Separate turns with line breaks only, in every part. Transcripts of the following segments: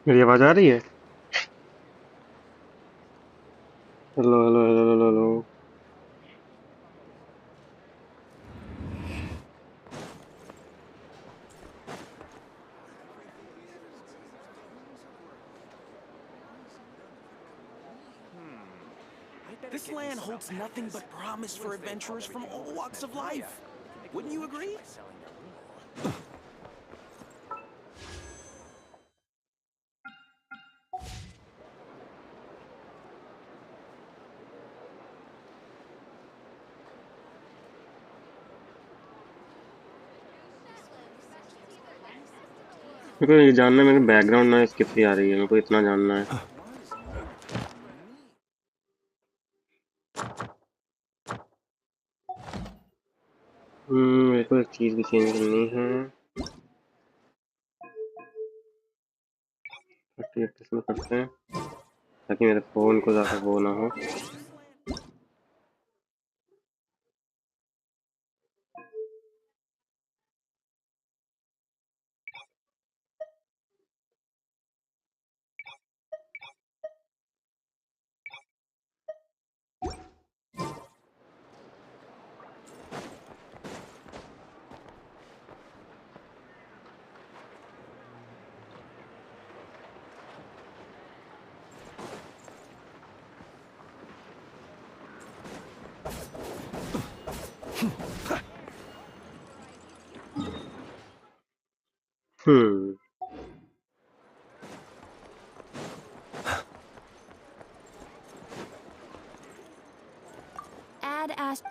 मेरी आवाज आ रही है? Hello hello hello hello hello.
This land holds nothing but promise for adventurers from all walks of life. Wouldn't you agree?
मेरे को ये जानना है, मेरे बैकग्राउंड नॉइस कितनी आ रही है, मेरे को इतना जानना है। मेरे को एक चीज भी चेंज करनी है। 30 में करते हैं ताकि मेरे फोन को ज्यादा वो ना हो। हम्म
Add as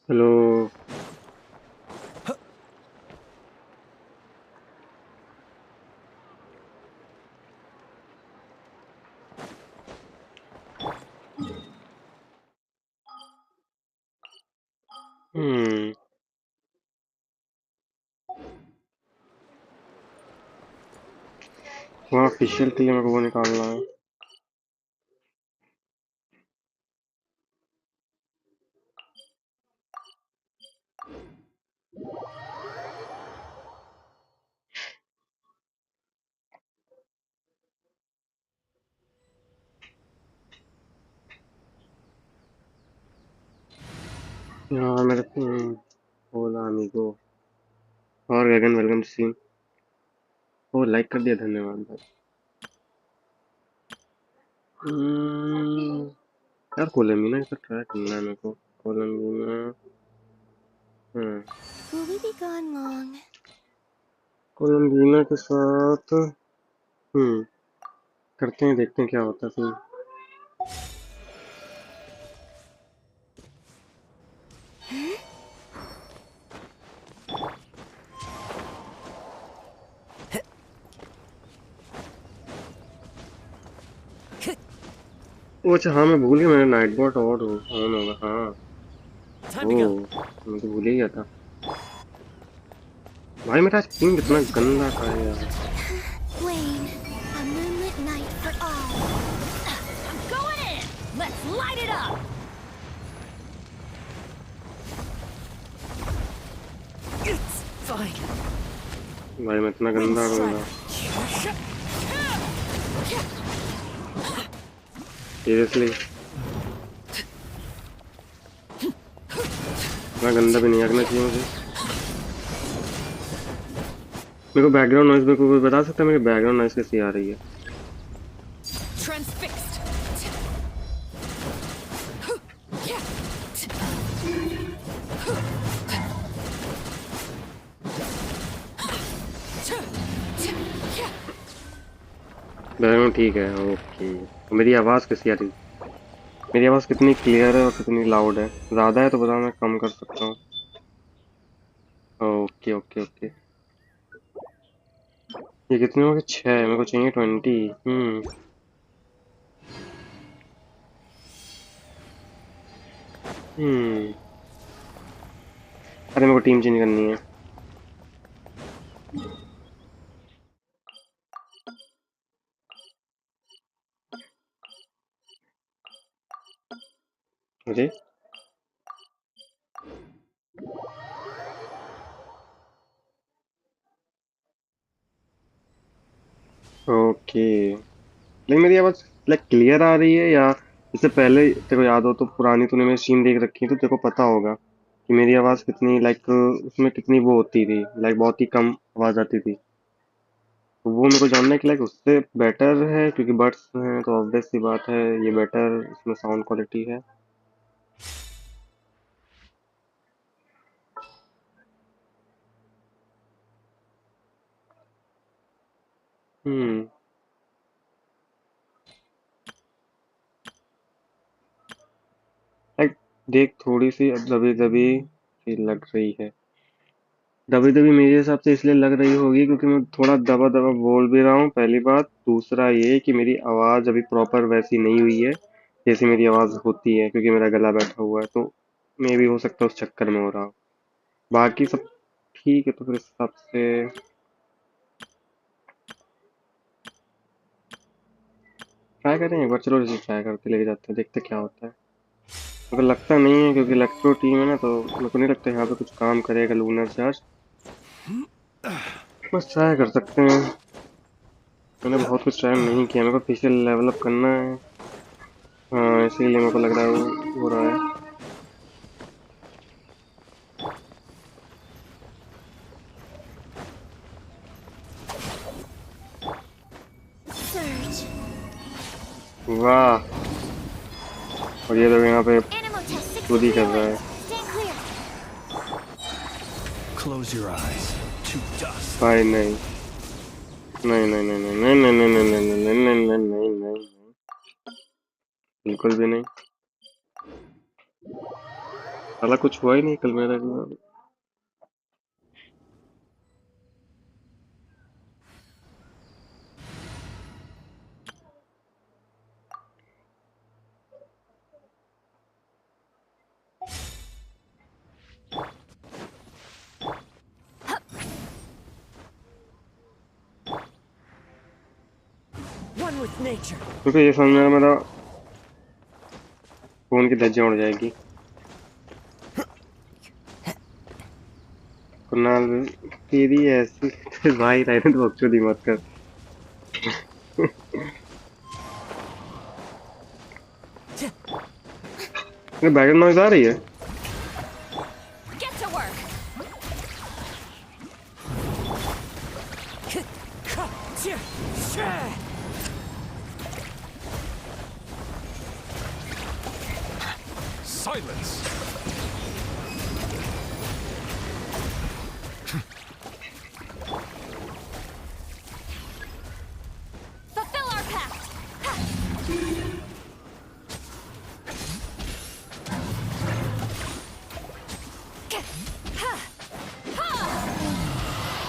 हेलो। हम्म वहाँ ऑफिशियल के लिए मेरे को वो निकालना है। यार मेरे बोला अमीगो और गगन वेलकम टू सीन। ओ लाइक कर दिया, धन्यवाद भाई। यार कोलम्बिना का ट्राई करना है मेरे को। कोलम्बिना। हम्म
will we be gone long?
कोलम्बिना के साथ करते हैं, देखते हैं क्या होता है फिर। ओ अच्छा, हाँ मैं भूल गया, मेरा नाइट बॉट और ऑन होगा। हाँ
Time to go.
ओ मैं तो भूल ही गया था। भाई मेरा स्क्रीन कितना गंदा का है यार।
Blaine, a moonlit night for all. I'm going in. Let's light it up.
It's fine.
भाई मैं इतना गंदा करूँगा सीरियसली। इतना गंदा भी नहीं आगना चाहिए मुझे। मेरे को बैकग्राउंड नॉइस, मेरे को कोई बता सकता है मेरी बैकग्राउंड नॉइस कैसी आ रही है?
Transfixed.
बैकग्राउंड ठीक है, ओके। मेरी आवाज़ कैसी आ रही है? मेरी आवाज़ कितनी क्लियर है और कितनी लाउड है? ज़्यादा है तो बताओ, मैं कम कर सकता हूँ। Okay okay okay. ये कितने हो गए? 6। मेरे को चाहिए 20। हम्म। अरे मेरे को टीम चेंज करनी है। मुझे ओके, लेकिन मेरी आवाज लाइक क्लियर आ रही है, या इससे पहले तेरे को याद हो तो पुरानी तूने मेरी सीन देख रखी है तो तेरे को पता होगा कि मेरी आवाज कितनी लाइक उसमें कितनी वो होती थी, लाइक बहुत ही कम आवाज आती थी। तो वो मेरे को जानना है कि लाइक उससे बेटर है, क्योंकि बड्स हैं तो ऑब्वियस सी बात है ये बेटर इसमें साउंड क्वालिटी है। हम्म। लाइक देख, थोड़ी सी दबी दबी सी लग रही है। दबी दबी मेरे हिसाब से इसलिए लग रही होगी क्योंकि मैं थोड़ा दबा दबा बोल भी रहा हूँ, पहली बात। दूसरा ये कि मेरी आवाज अभी प्रॉपर वैसी नहीं हुई है जैसी मेरी आवाज होती है, क्योंकि मेरा गला बैठा हुआ है, तो मे भी हो सकता है उस चक्कर में हो रहा हो। बाकी सब ठीक है, तो फिर इस हिसाब से ट्राई करें एक बार। चलो इसे ट्राई करके लेके जाते हैं, देखते क्या होता है। मेरे को लगता नहीं है, क्योंकि इलेक्ट्रो टीम है ना, तो मेरे को नहीं लगता यहाँ पे कुछ काम करेगा लूनर चार्ज। बस ट्राई कर सकते हैं। मैंने बहुत कुछ ट्राई नहीं किया, मेरे को फिर से लेवल अप करना है। हाँ, इसीलिए मेरे को लग रहा है वो हो रहा है।
Surge.
वाह, और ये लोग यहाँ पे
Animal test 6
खुद ही
degrees
कर रहा
away.
है।
Stand clear.
Close your eyes to dust.
भाई नहीं, नहीं नहीं नहीं नहीं नहीं नहीं नहीं नहीं नहीं नहीं नहीं नहीं नहीं नहीं नहीं, बिल्कुल भी नहीं। साला कुछ हुआ ही नहीं कल मेरा।
One with nature.
क्योंकि ये समझ में मेरा फोन की धज्जियां उड़ जाएगी। कुणाल, तेरी ऐसी भाई रहने तो बकचोदी मत कर। बैकग्राउंड नॉइज आ रही है।
Get to work.
Silence.
Fulfill our pact.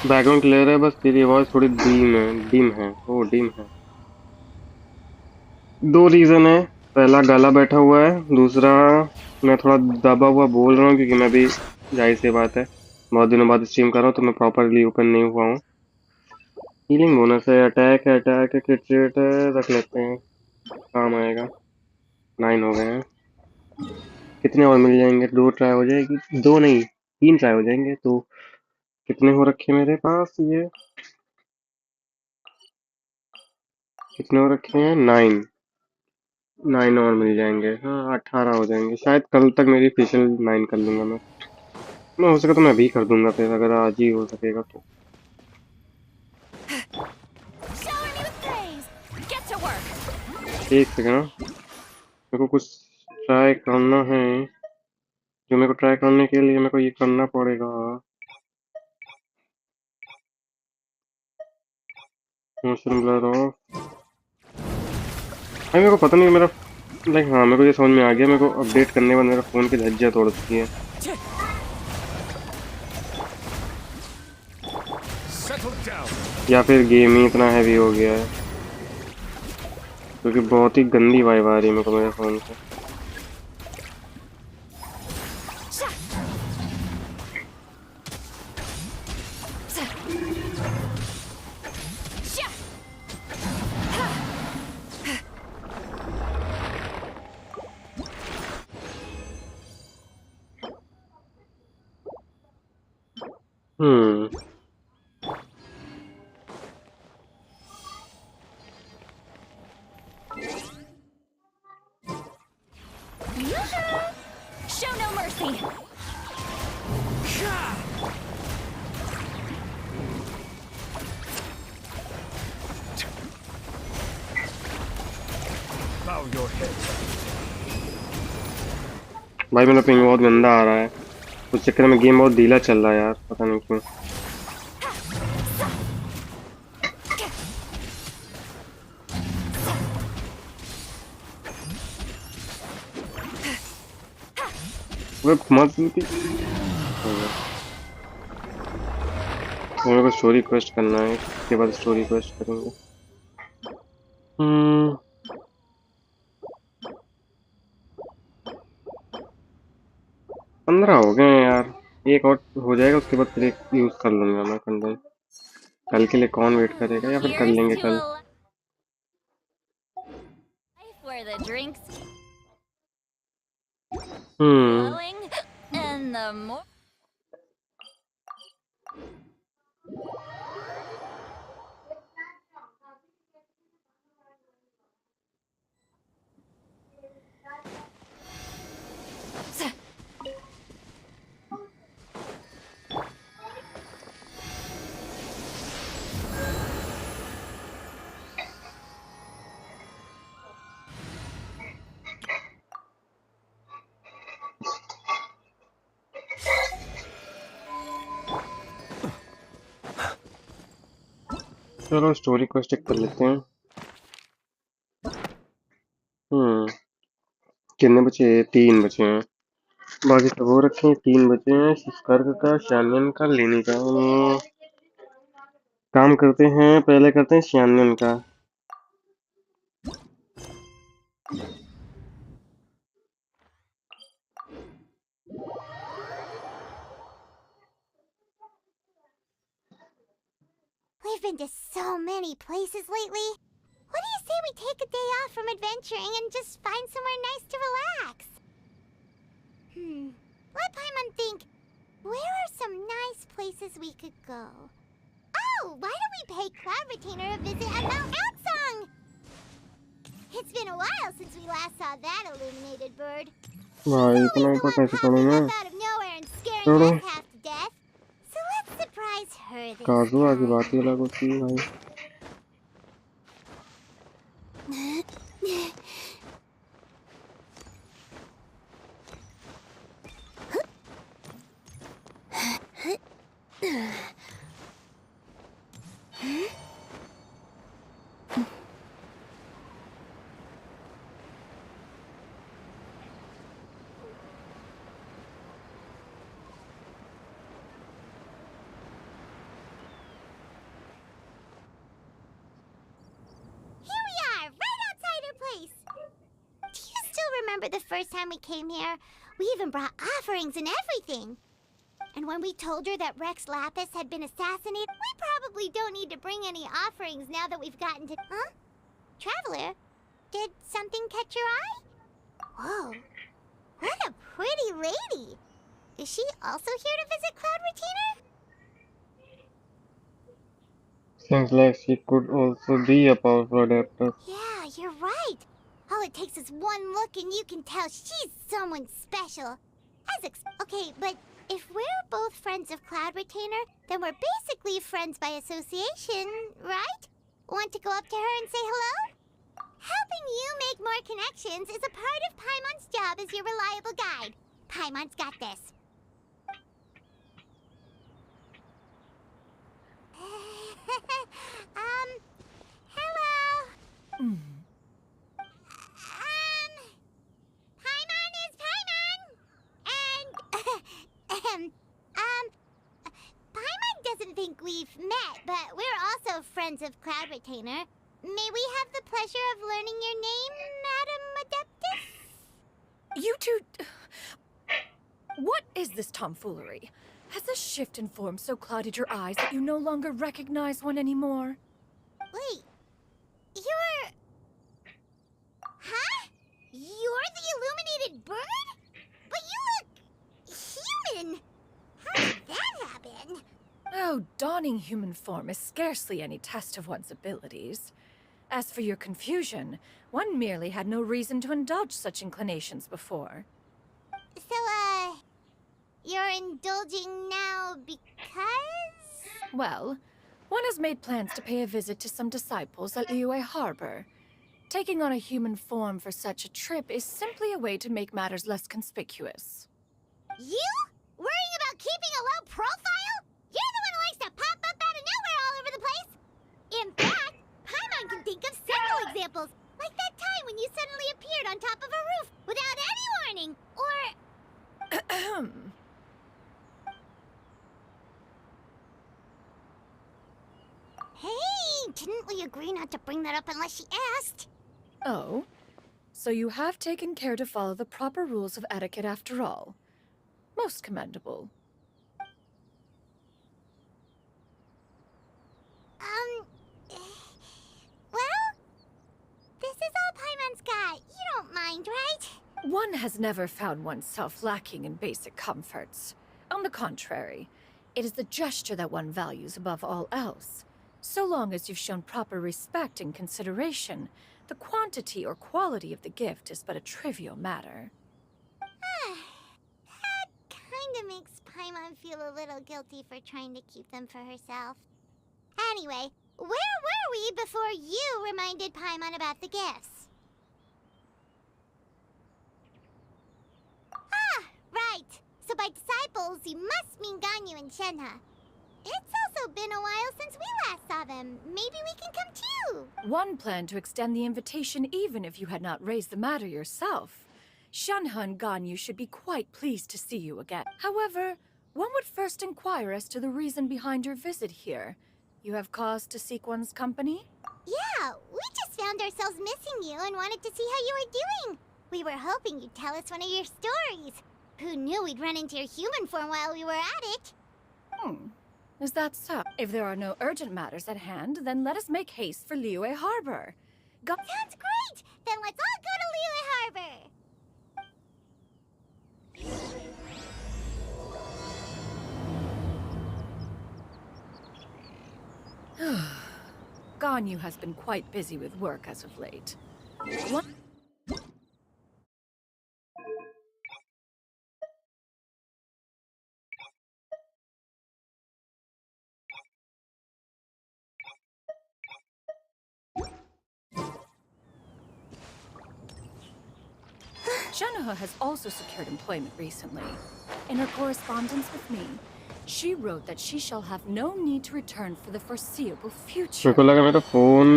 Background clear है, बस तेरी आवाज थोड़ी डीम है, डीम है, ओ डीम है। दो रीजन है, पहला गला बैठा हुआ है, दूसरा मैं थोड़ा दबा हुआ बोल रहा हूँ, क्योंकि मैं भी जाहिर सी बात है बहुत दिनों बाद स्ट्रीम कर रहा हूँ, तो मैं प्रॉपरली ओपन नहीं हुआ हूँ। हीलिंग बोनस है, अटैक है, क्रिट रेट है, रख लेते हैं, काम आएगा। 9 हो गए हैं। कितने और मिल जाएंगे? 2 ट्राई हो जाएगी, 2 नहीं 3 ट्राई हो जाएंगे, तो कितने हो रखे मेरे पास ये? कितने हो रखे हैं? 9। 9 और मिल जाएंगे, हाँ 18 हो जाएंगे। शायद कल तक मेरी फेशियल 9 कर लूंगा मैं हो सका तो मैं भी कर दूंगा फिर, अगर आज ही हो सकेगा तो।
Shower me with praise. Get to work.
एक सेकंड, मेरे को कुछ ट्राई करना है, जो मेरे को ट्राई करने के लिए मेरे को ये करना पड़ेगा। Motion blur of. भाई मेरे को पता नहीं मेरा लाइक, हाँ मेरे को ये समझ में आ गया, मेरे को अपडेट करने के बाद मेरा फोन की धज्जियां तोड़ दी है,
Settle down.
या फिर गेम ही इतना हैवी हो गया है, क्योंकि बहुत ही गंदी वाइब आ रही है मेरे को मेरे फोन से। हम्म।
Show no mercy.
Bow your head.
भाई मेरा पिंग बहुत गंदा आ रहा है, उस चक्कर में गेम बहुत ढीला चल रहा है यार, पता नहीं क्यों। वे मत मेरे को स्टोरी क्वेस्ट करना है, इसके बाद स्टोरी क्वेस्ट करेंगे। हम्म। 15 हो गए हैं यार, एक और हो जाएगा उसके बाद फिर एक यूज कर लूंगा मैं कंटेंट। कल के लिए कौन वेट करेगा, या फिर कर
Here's
लेंगे
to
कल।
a life where the drinks
hmm.
flowing and the more.
चलो स्टोरी क्वेस्ट कर लेते हैं। हम्म। कितने बचे हैं? 3 बचे हैं, बाकी सब हो रखे हैं। 3 बचे हैं, स्कर्ग का, शान्यन का, लेनी का। काम करते हैं, पहले करते हैं शान्यन का।
We've been to so many places lately. What do you say we take a day off from adventuring and just find somewhere nice to relax? Let Paimon think. Where are some nice places we could go? Oh, why don't we pay Cloud Retainer a visit at Mount Outsong? It's been a while since we last saw that illuminated bird.
भाई
She's
इतना
always
ऊपर
the one
कैसे चढ़ूं
popping
मैं?
up out of nowhere and scaring
चलो
us half to death. So let's surprise her this
काजू आगे
time.
बात ही अलग होती है भाई।
Here we are, right outside her place. Do you still remember the first time we came here? We even brought offerings and everything. And when we told her that Rex Lapis had been assassinated, we probably don't need to bring any offerings now that we've gotten to... Huh? Traveler, did something catch your eye? Whoa, what a pretty lady. Is she also here to visit Cloud Retainer?
Seems like she could also be a powerful adapter.
Yeah, you're right. All it takes is one look and you can tell she's someone special. Okay, but if we're both friends of Cloud Retainer, then we're basically friends by association, right? Want to go up to her and say hello? Helping you make more connections is a part of Paimon's job as your reliable guide. Paimon's got this. Hello. Paimon is Paimon! And, Paimon doesn't think we've met, but we're also friends of Cloud Retainer. May we have the pleasure of learning your name, Madam Adeptus?
You two... What is this tomfoolery? Has the shift in form so clouded your eyes that you no longer recognize one anymore?
Wait, you're... Huh? You're the illuminated bird? But you look... human! How did that happen?
though donning human form is scarcely any test of one's abilities. As for your confusion, one merely had no reason to indulge such inclinations before.
So, you're indulging now because?
Well, one has made plans to pay a visit to some disciples at Liyue Harbor. Taking on a human form for such a trip is simply a way to make matters less conspicuous.
You? Worrying about keeping a low profile? You're the one who likes to pop up out of nowhere all over the place! In fact, Paimon can think of several examples, like that time when you suddenly appeared on top of a roof without any warning, or... Hey, didn't we agree not to bring that up unless she asked?
Oh? So you have taken care to follow the proper rules of etiquette after all. Most commendable.
Well, this is all Paimon's got. You don't mind, right?
One has never found oneself lacking in basic comforts. On the contrary, it is the gesture that one values above all else. So long as you've shown proper respect and consideration, the quantity or quality of the gift is but a trivial matter.
That kinda makes Paimon feel a little guilty for trying to keep them for herself. Anyway, where were we before you reminded Paimon about the gifts? Ah, right. So by disciples, you must mean Ganyu and Shenhe. It's also been a while since we last saw them. Maybe we can come too.
One planned to extend the invitation even if you had not raised the matter yourself. Shenhe and Ganyu should be quite pleased to see you again. However, one would first inquire as to the reason behind your visit here. You have cause to seek one's company?
Yeah, we just found ourselves missing you and wanted to see how you were doing. We were hoping you'd tell us one of your stories. Who knew we'd run into your human form while we were at it?
Is that so? If there are no urgent matters at hand, then let us make haste for Liyue Harbor.
Sounds great! Then let's all go to Liyue Harbor!
Ganyu has been quite busy with work as of late. What? Shenhe has also secured employment recently. In her correspondence with me, she wrote that she shall have no need to return for the foreseeable future.
मेरे को लगा मेरा phone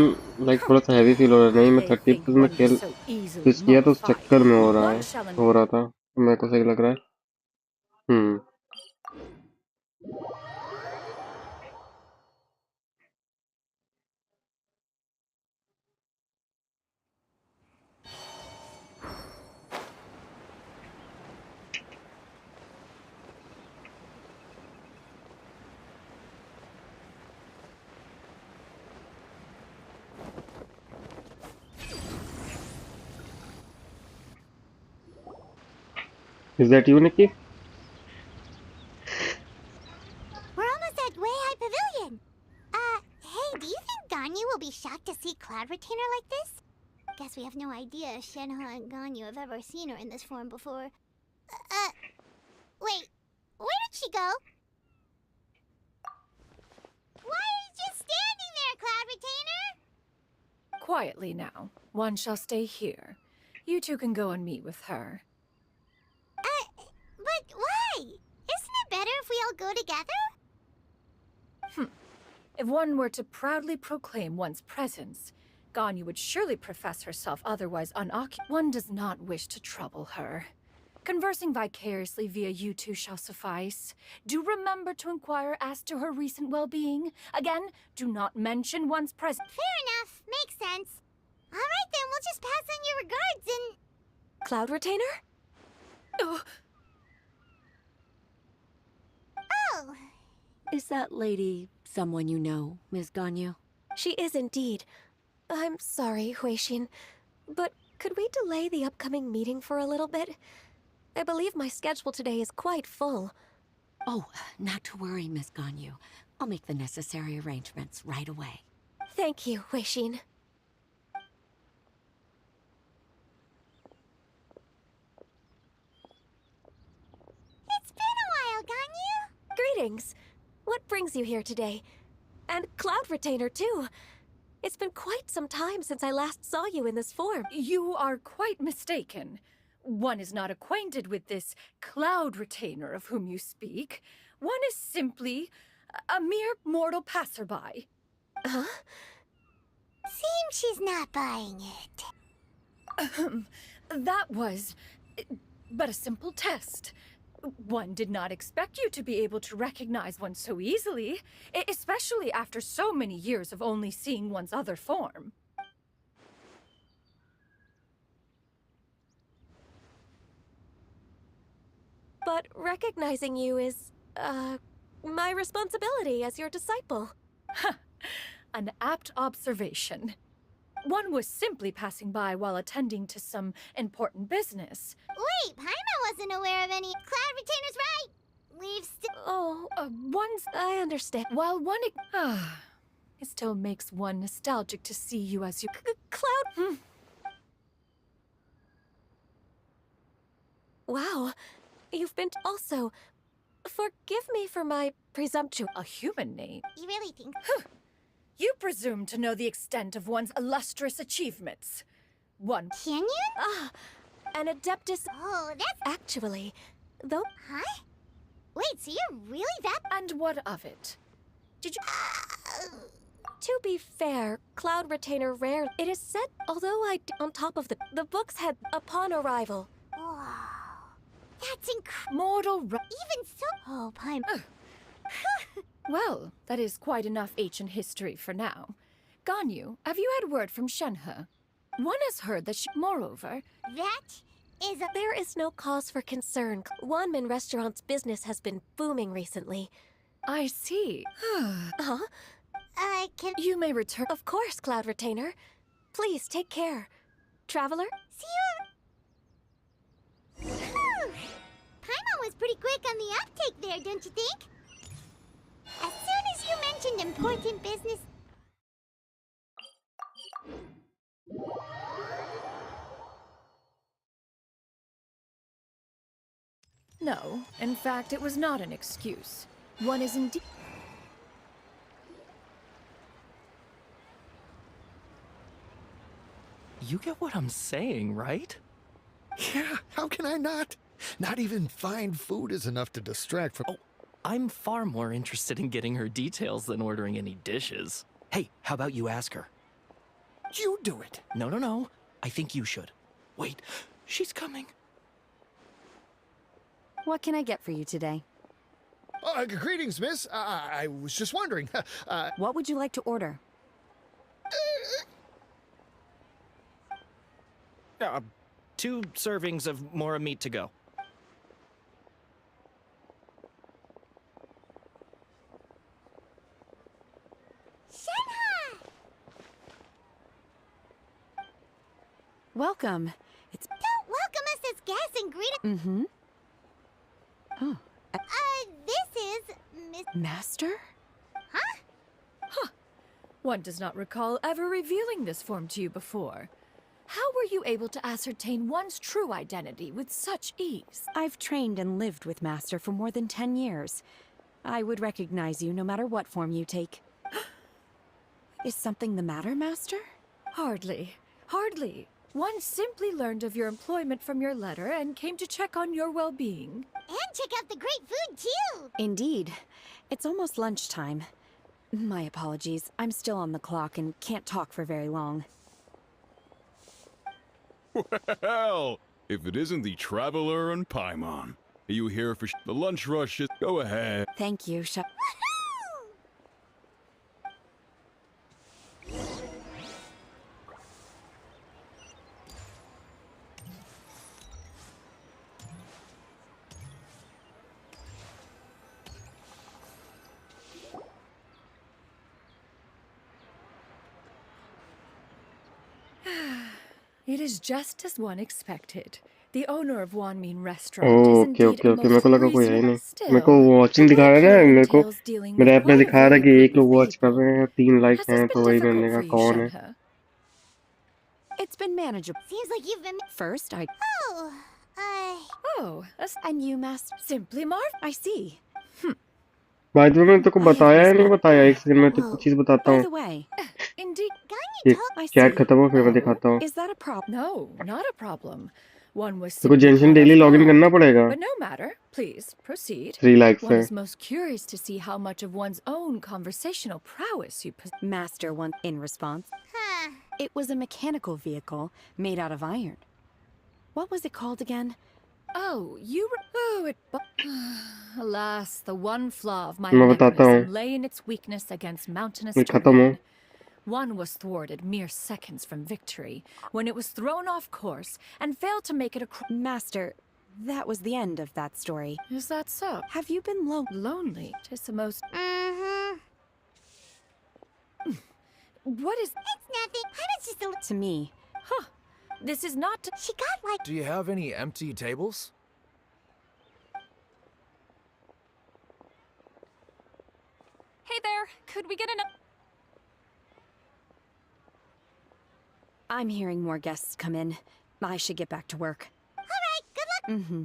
like थोड़ा सा heavy feel हो रहा है नहीं मैं
They
30
think
में
one
खेल
is so easily
स्विच किया तो उस
mollified.
चक्कर में
One shall
हो रहा था मेरे को सही लग रहा है Is that you, Nikki?
We're almost at Weihai Pavilion. Hey, do you think Ganyu will be shocked to see Cloud Retainer like this? Guess we have no idea if Shenhe and Ganyu have ever seen her in this form before. Wait, where did she go? Why are you just standing there, Cloud Retainer?
Quietly now. One shall stay here. You two can go and meet with her.
But why? Isn't it better if we all go together?
If one were to proudly proclaim one's presence, Ganyu would surely profess herself otherwise unoccupied. One does not wish to trouble her. Conversing vicariously via you two shall suffice. Do remember to inquire as to her recent well-being. Again, do not mention one's presence.
Fair enough. Makes sense. All right, then. We'll just pass on your regards and...
Cloud Retainer?
Oh.
Is that lady someone you know, Ms. Ganyu?
She is indeed. I'm sorry, Huixin, but could we delay the upcoming meeting for a little bit? I believe my schedule today is quite full.
Oh, not to worry, Miss Ganyu. I'll make the necessary arrangements right away.
Thank you, Weishin.
It's been a while, Ganyu.
Greetings. What brings you here today? And Cloud Retainer, too. It's been quite some time since I last saw you in this form.
You are quite mistaken. One is not acquainted with this cloud retainer of whom you speak. One is simply a mere mortal passerby.
Huh?
Seems she's not buying it.
That was but a simple test. One did not expect you to be able to recognize one so easily, especially after so many years of only seeing one's other form.
But recognizing you is, my responsibility as your disciple.
An apt observation. One was simply passing by while attending to some important business.
Wait, Paimon wasn't aware of any. Cloud Retainer's right. We've still.
Oh,
One's...
I understand.
While one... it still makes one nostalgic to see you as you...
Cloud... Wow. You've been... Also, forgive me for my presumptuous...
A human name?
You really think?
You presume to know the extent of one's illustrious achievements. One...
Can you?
Ah, an Adeptus...
Oh, that's.
Actually, though...
Huh? Wait, so you're really that.
And what of it? Did you...
To be fair, Cloud Retainer rare. It is said, although on top of the books had upon arrival.
Wow. That's incredible.
Mortal...
Even so. Oh, Paimon.
Well, that is quite enough ancient history for now. Ganyu, have you had word from Shenhe? One has heard that she... Moreover...
That is a.
There is no cause for concern. Wanmin Restaurant's business has been booming recently.
I see.
Huh?
I can.
You may return...
Of course, Cloud Retainer. Please take care. Traveler?
See you. Paimon was pretty quick on the uptake there, don't you think? As soon as you mentioned important business.
No, in fact, it was not an excuse. One is indeed...
You get what I'm saying, right?
Yeah, how can I not? Not even fine food is enough to distract from...
Oh, I'm far more interested in getting her details than ordering any dishes. Hey, how about you ask her?
You do it.
No. I think you should. Wait, she's coming.
What can I get for you today?
Greetings, miss. I was just wondering.
What would you like to order?
2 servings of Mora meat to go.
Shenhe!
Welcome. It's...
Don't welcome us as guests and greet.
Mm-hmm. Oh.
This is Miss.
Master?
Huh?
One does not recall ever revealing this form to you before. How were you able to ascertain one's true identity with such ease?
I've trained and lived with Master for more than 10 years. I would recognize you no matter what form you take. Is something the matter, Master?
Hardly. One simply learned of your employment from your letter and came to check on your well-being.
And check out the great food, too!
Indeed. It's almost lunchtime. My apologies. I'm still on the clock and can't talk for very long.
Well, if it isn't the Traveler and Paimon. Are you here for the lunch rush? Go ahead.
Thank you,
It is just as one expected. The owner of Wanmin Restaurant is
okay
indeed
okay
a
okay मेरे
most
को लगा कोई है ही
reasonable.
नहीं मेरे को
Still,
watching
the
दिखा
work
रहा है ना
here
मेरे को
entails dealing
मेरे
with
ऐप में
quite a
दिखा रहा है कि
varied
एक
group
लोग
of
वॉच कर
people.
रहे हैं 3 लाइक
Has this
हैं
been
तो वही मैंने
difficult
कहा
for you,
कौन है
Shenhe?
It's been manageable.
Seems like you've been.
First,
Oh,
Oh,
and you, Master.
simply marvelous.
I see.
भाई तो मैंने तेरे को
I have
बताया या
missed
नहीं
my.
बताया एक सेकंड में तेरे को
whoa.
चीज बताता
By
हूँ
the way,
Indeed.
Ganyu
ये
told.
I
chat
see.
खत्म हो फिर मैं
Oh,
दिखाता हूँ
Is that a problem?
no, not a problem. One was
तेरे को
simply
जेंशन
caught
daily
off
login करना
guard.
पड़ेगा
But no matter. Please, proceed.
3 likes
One
है
is most curious to see how much of one's own conversational prowess you possess.
Master one in response.
Huh.
It was a mechanical vehicle made out of iron. What was it called again?
Oh, oh, it. Alas, the one flaw of my
मैं बताता हूँ
mechanism lay in its weakness against mountainous
ये खत्म हो
terrain. One was thwarted mere seconds from victory when it was thrown off course and failed to make it across.
Master, that was the end of that story.
Is that so?
Have you been
Lonely. 'Tis the most.
Mm-hmm.
What is?
It's nothing. I was just a.
to me?
Huh. This is not.
She got like.
Do you have any empty tables?
Hey there, could we get an...
I'm hearing more guests come in. I should get back to work.
All right. Good luck.
Mm-hmm.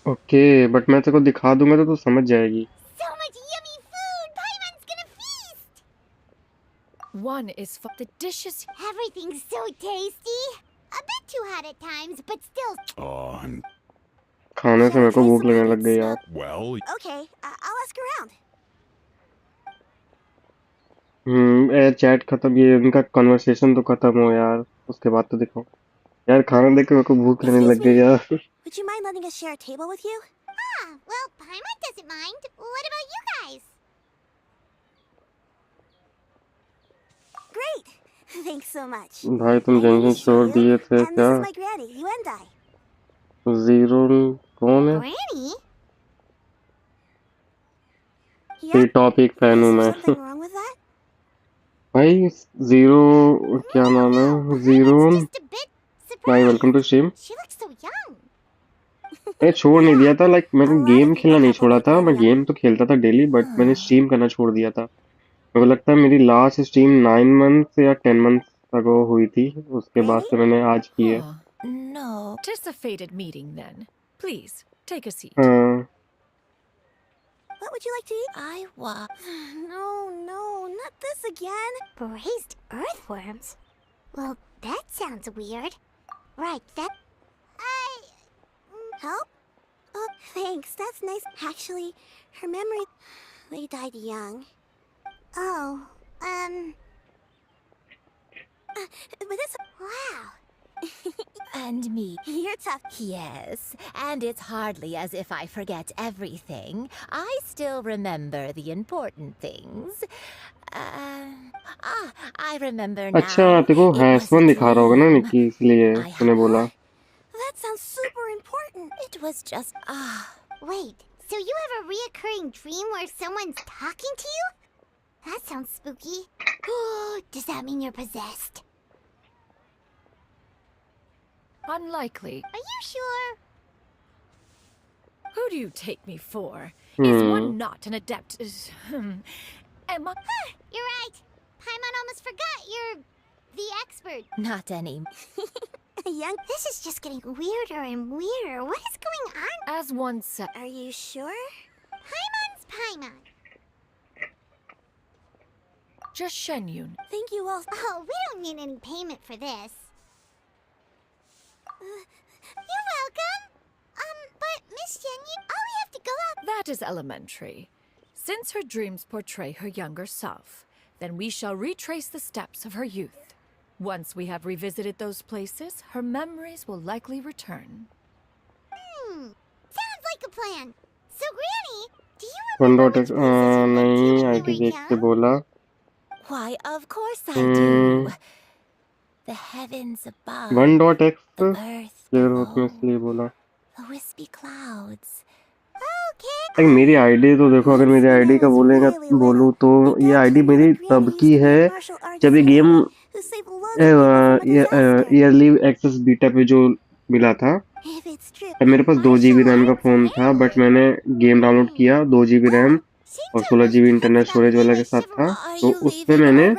Okay but मैं तेरे को दिखा दूंगा तो तू समझ जाएगी
So much yummy food. Paimon's gonna feast.
One is for the dishes.
Everything's so tasty. A bit too hot at times, but still.
Oh,
खाने से मेरे को भूख लगने लग गई यार
well,
Okay, I'll ask around.
A chat खत्म ये उनका कन्वर्सेशन तो खत्म हो यार उसके बाद तो दिखाओ यार खाना देख के मेरे को भूख लगने
Excuse
लग गई
me?
यार
Would you mind letting us share a table with you? Ah, well, Paimon doesn't mind. What about you guys? Great. Thanks so much.
भाई तुम
My name
जंक्शन
is
छोड़
Shiryu,
दिए थे
and this
क्या
is my granny, Yuendai.
Zero कौन है
Granny?
ये
Yeah.
Topic fan हूँ
Is there
मैं
something wrong with that?
भाई जीरो क्या नाम
No,
है zero
Paimon's just a bit
भाई
surprised.
Welcome to stream
She looks so young.
मैं छोड़ नहीं दिया था लाइक
A
मैंने
lot of
गेम
people
खेलना नहीं
have when
छोड़ा
they
था
grow
मैं
young.
गेम तो खेलता था डेली बट मैंने
Hmm.
स्ट्रीम करना छोड़ दिया था मेरे को लगता है मेरी लास्ट स्ट्रीम 9 मंथ या 10 मंथ अगो हुई थी उसके बाद
Granny?
से मैंने आज की है
Huh.
No.
Tis a fated meeting then. Please, take a seat.
हाँ
What would you like to eat? I want. No, no, not this again. Braised earthworms? Well, that sounds weird. Right, that. Help? Oh, thanks, that's nice. Actually, her memory. They died young. Oh, But it's. Wow.
And me.
You're tough.
Yes, and it's hardly as if I forget everything. I still remember the important things. I remember now.
अच्छा तेरे को
It was a
हैसवन दिखा रहा होगा ना
dream.
Nikki इसलिए
I
मैंने बोला
That sounds super important.
It was just
Wait, so you have a reoccurring dream where someone's talking to you? That sounds spooky. Does that mean you're possessed?
Unlikely.
Are you sure?
Who do you take me for? Is one not an adept? Am I?
You're right. Paimon almost forgot you're the expert.
not any.
Young, this is just getting weirder and weirder. What is going on?
As one said.
Are you sure? Paimon's Paimon.
Just Shenyun.
Thank you all. Oh, we don't need any payment for this. You're welcome. But Miss Yenyun, all we have to go up.
That is elementary. Since her dreams portray her younger self, then we shall retrace the steps of her youth. Once we have revisited those places, her memories will likely return.
Sounds like a plan. So, Granny, do you
one
remember
dot
which places you went
नहीं
to when
IT
you were
देख के
young?
बोला
Why, of course I do. The heavens above.
One dot x
The earth
ये
below.
उसमें इसलिए बोला
The wispy clouds.
Okay,
like मेरी ID तो देखो, अगर मेरी आईडी का बोलेगा बोलूँ तो ये आईडी मेरी तब की है जब ये गेम ईयरली एक्सेस बीटा पे जो मिला था। तब मेरे पास 2 GB रैम का फ़ोन था, बट मैंने गेम डाउनलोड किया 2 GB रैम और 16 GB इंटरनल स्टोरेज वाला के साथ था। तो उसमें मैंने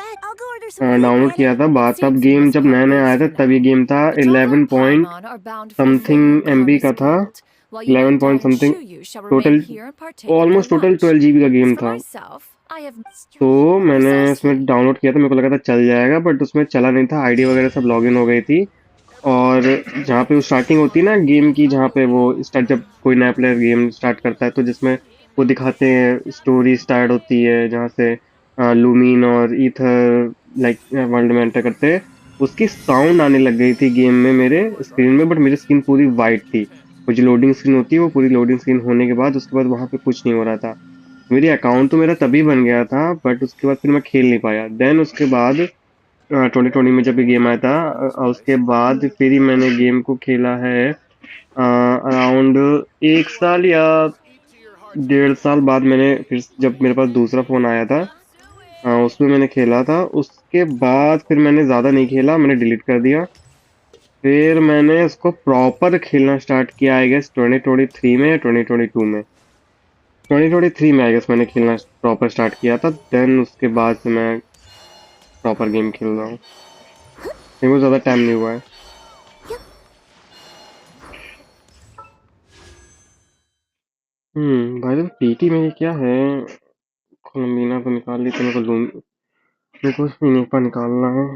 डाउनलोड किया था। बात तब गेम जब नया नया आया था तब ये गेम था 11 point
Paimon are bound for
something
Faerun
MB का
Chorus
था।
Guild, while
11
Yunenda
point
and
something
Chuyu shall remain
total,
here and partake of their
almost total
lunch.
12 GB का गेम
For
था।
myself, I have
तो मैंने
precisely.
इसमें download किया था, मेरे को लगा था चल जाएगा, बट उसमें चला नहीं था। आईडी वगैरह सब लॉगिन हो गई थी। और जहाँ पे वो स्टार्टिंग होती है ना गेम की, जहाँ पे वो स्टार्ट, जब कोई नया प्लेयर गेम स्टार्ट करता है तो जिसमें वो दिखाते हैं स्टोरी स्टार्ट होती है जहाँ से लूमिन और ईथर लाइक वर्ल्ड में एंटर करते हैं, उसकी साउंड आने लग गई थी गेम में मेरे स्क्रीन में, बट मेरी स्क्रीन पूरी वाइट थी। वो जो लोडिंग स्क्रीन होती है वो पूरी लोडिंग स्क्रीन होने के बाद उसके बाद वहाँ पे कुछ नहीं हो रहा था। मेरी अकाउंट तो मेरा तभी बन गया था, बट उसके बाद फिर मैं खेल नहीं पाया। देन उसके बाद 2020 में जब ये गेम आया था, उसके बाद फिर ही मैंने गेम को खेला है अराउंड 1 साल या 1.5 साल बाद। मैंने फिर जब मेरे पास दूसरा फ़ोन आया था, उसमें मैंने खेला था। उसके बाद फिर मैंने ज़्यादा नहीं खेला, मैंने डिलीट कर दिया। फिर मैंने इसको प्रॉपर खेलना स्टार्ट किया आई गेस 2023 में या 2022 में। 2023 में आई गेस मैंने खेलना प्रॉपर स्टार्ट किया था। देन उसके बाद से मैं प्रॉपर गेम खेल रहा हूँ। मेरे को ज़्यादा टाइम नहीं हुआ है। भाई पीटी में ये क्या है? कोलम्बीना को निकाल ली तो मेरे को इनेपा निकालना है।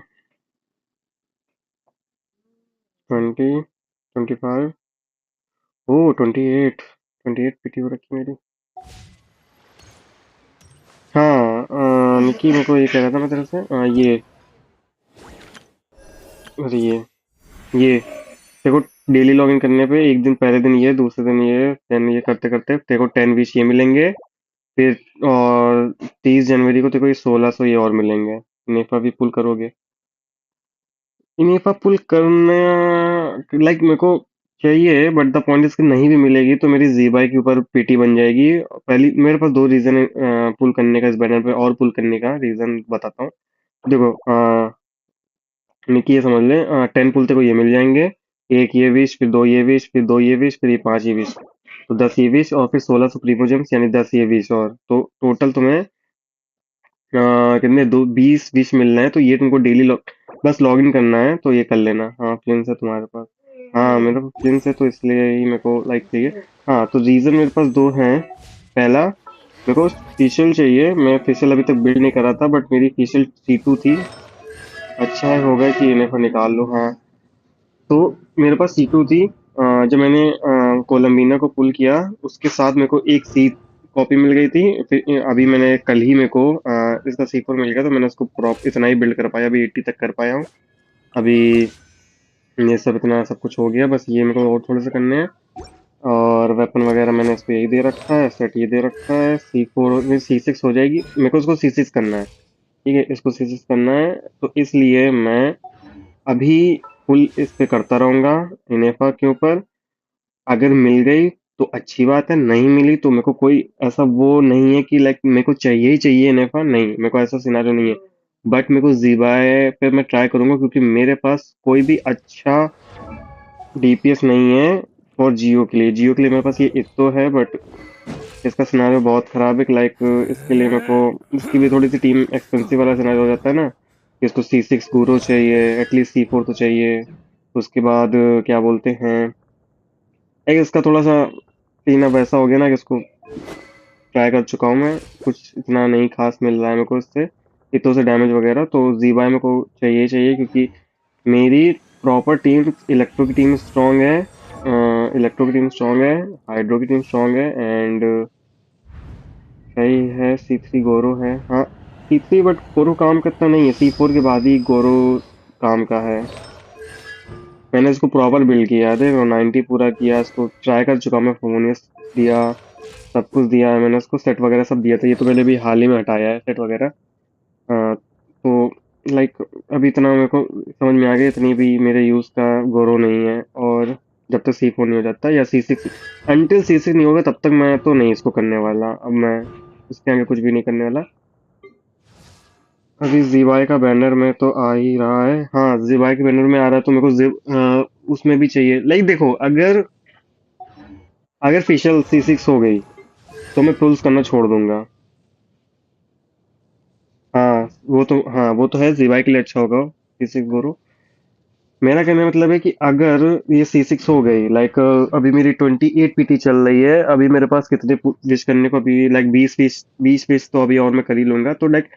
20, 25, ओ 28 पीटी हो रखी मेरी। हाँ, निकी मेरे को ये कह रहा था मैं तेरे से, ये, अरे ये देखो, डेली लॉगिन करने पे एक दिन पहले दिन ये, दूसरे दिन ये, देन ये करते करते देखो 10 विश ये मिलेंगे। फिर और 30 जनवरी को देखो ये 1600 ये और मिलेंगे। इनेपा भी पुल करोगे? इनेपा पुल करना लाइक मेरे को चाहिए, बट द पॉइंट इसकी नहीं भी मिलेगी तो मेरी जीबाई के ऊपर पीटी बन जाएगी। पहली मेरे पास 2 रीजन है पुल करने का, इस बैनर पे और पुल करने का रीजन बताता हूँ। देखो निकी ये समझ ले, 10 पुल तेरे को ये मिल जाएंगे। एक ये विश, फिर 2 ये विश, फिर 2 ये विश, फिर ये 5 ये विश, तो 10 ये विश और फिर 16 सुप्रीमो जेम्स यानी 10 ये विश, और तो टोटल तुम्हें कितने, 20 विश मिलना है। तो ये तुमको डेली बस लॉग इन करना है, तो ये कर लेना। हाँ फ्लिंस है तुम्हारे पास? हाँ मेरे पास फ्लिंस है, तो इसलिए ही मेरे को लाइक चाहिए। हाँ तो रीजन मेरे पास दो हैं। पहला, मेरे को फेशियल चाहिए। मैं फेशियल अभी तक बिल्ड नहीं करा था, बट मेरी फेशियल C2 थी। अच्छा होगा कि इन्हें को निकाल लो। हाँ तो मेरे पास C2 थी। जब मैंने कोलम्बीना को पुल किया, उसके साथ मेरे को एक सी कॉपी मिल गई थी। फिर अभी मैंने कल ही मेरे को इसका C4 मिल गया, तो मैंने उसको प्रॉप इतना ही बिल्ड कर पाया, अभी 80 तक कर पाया हूँ। अभी ये सब इतना सब कुछ हो गया, बस ये मेरे को और थोड़े से करने हैं। और वेपन वगैरह मैंने इस पे यही दे रखा है, सेट ये दे रखा है। C4 में C6 हो जाएगी, मेरे को इसको C6 करना है। ठीक है, इसको C6 करना है, तो इसलिए मैं अभी फुल इस पे करता रहूंगा इनेफा के ऊपर। अगर मिल गई तो अच्छी बात है, नहीं मिली तो मेरे को कोई ऐसा वो नहीं है कि लाइक मेरे को चाहिए ही चाहिए इनेफा, नहीं मेरे को ऐसा सिनारियो नहीं है। बट मेरे को जीबाए पे मैं ट्राई करूंगा, क्योंकि मेरे पास कोई भी अच्छा डीपीएस नहीं है फॉर जियो के लिए। जियो के लिए मेरे पास ये इतो है, बट इसका सिनारियो बहुत खराब है। लाइक इसके लिए मेरे को, इसकी भी थोड़ी सी टीम एक्सपेंसिव वाला सिनारियो हो जाता है ना, कि इसको C6 गुरो चाहिए, एटलीस्ट C4 तो चाहिए। उसके बाद क्या बोलते हैं, एक इसका थोड़ा सा सीन अब ऐसा हो गया ना कि इसको ट्राई कर चुका हूँ मैं, कुछ इतना नहीं खास मिल रहा है मेरे को इससे, इतो से डैमेज वगैरह। तो जीबाई मेरे को चाहिए ही चाहिए, क्योंकि मेरी प्रॉपर टीम, इलेक्ट्रो की टीम स्ट्रांग है, इलेक्ट्रो की टीम स्ट्रांग है, हाइड्रो की टीम स्ट्रांग है, एंड सही है C3 गोरो है। हाँ C3, बट गोरो काम करता नहीं है, C4 के बाद ही गोरो काम का है। मैंने इसको प्रॉपर बिल्ड किया है, देखो 90 पूरा किया, इसको ट्राई कर चुका मैं, फोनियस दिया, सब कुछ दिया है मैंने उसको, सेट वगैरह सब दिया था। ये तो मैंने भी हाल ही में हटाया है सेट वगैरह। तो लाइक अभी इतना मेरे को समझ में आ गया, इतनी भी मेरे यूज़ का गोरो नहीं है। और जब तक C4 नहीं हो जाता, या C6, अंटिल C6 नहीं होगा तब तक मैं तो नहीं इसको करने वाला। अब मैं इसके आगे कुछ भी नहीं करने वाला। अभी जीवाई का बैनर में तो आ ही रहा है। हाँ, जीवाई के बैनर में आ रहा है तो मेरे को उसमें भी चाहिए। लाइक देखो, अगर अगर फिशल C6 हो गई तो मैं पुल्स करना छोड़ दूंगा। हाँ, वो तो है, जीवाई के लिए अच्छा होगा C6 बोरो। मेरा कहने का मतलब है कि अगर ये C6 हो गई, लाइक अभी मेरी 28 पीटी चल रही है, अभी मेरे पास कितने विश करने को, अभी लाइक 20 विश तो अभी और मैं कर ही लूंगा, तो लाइक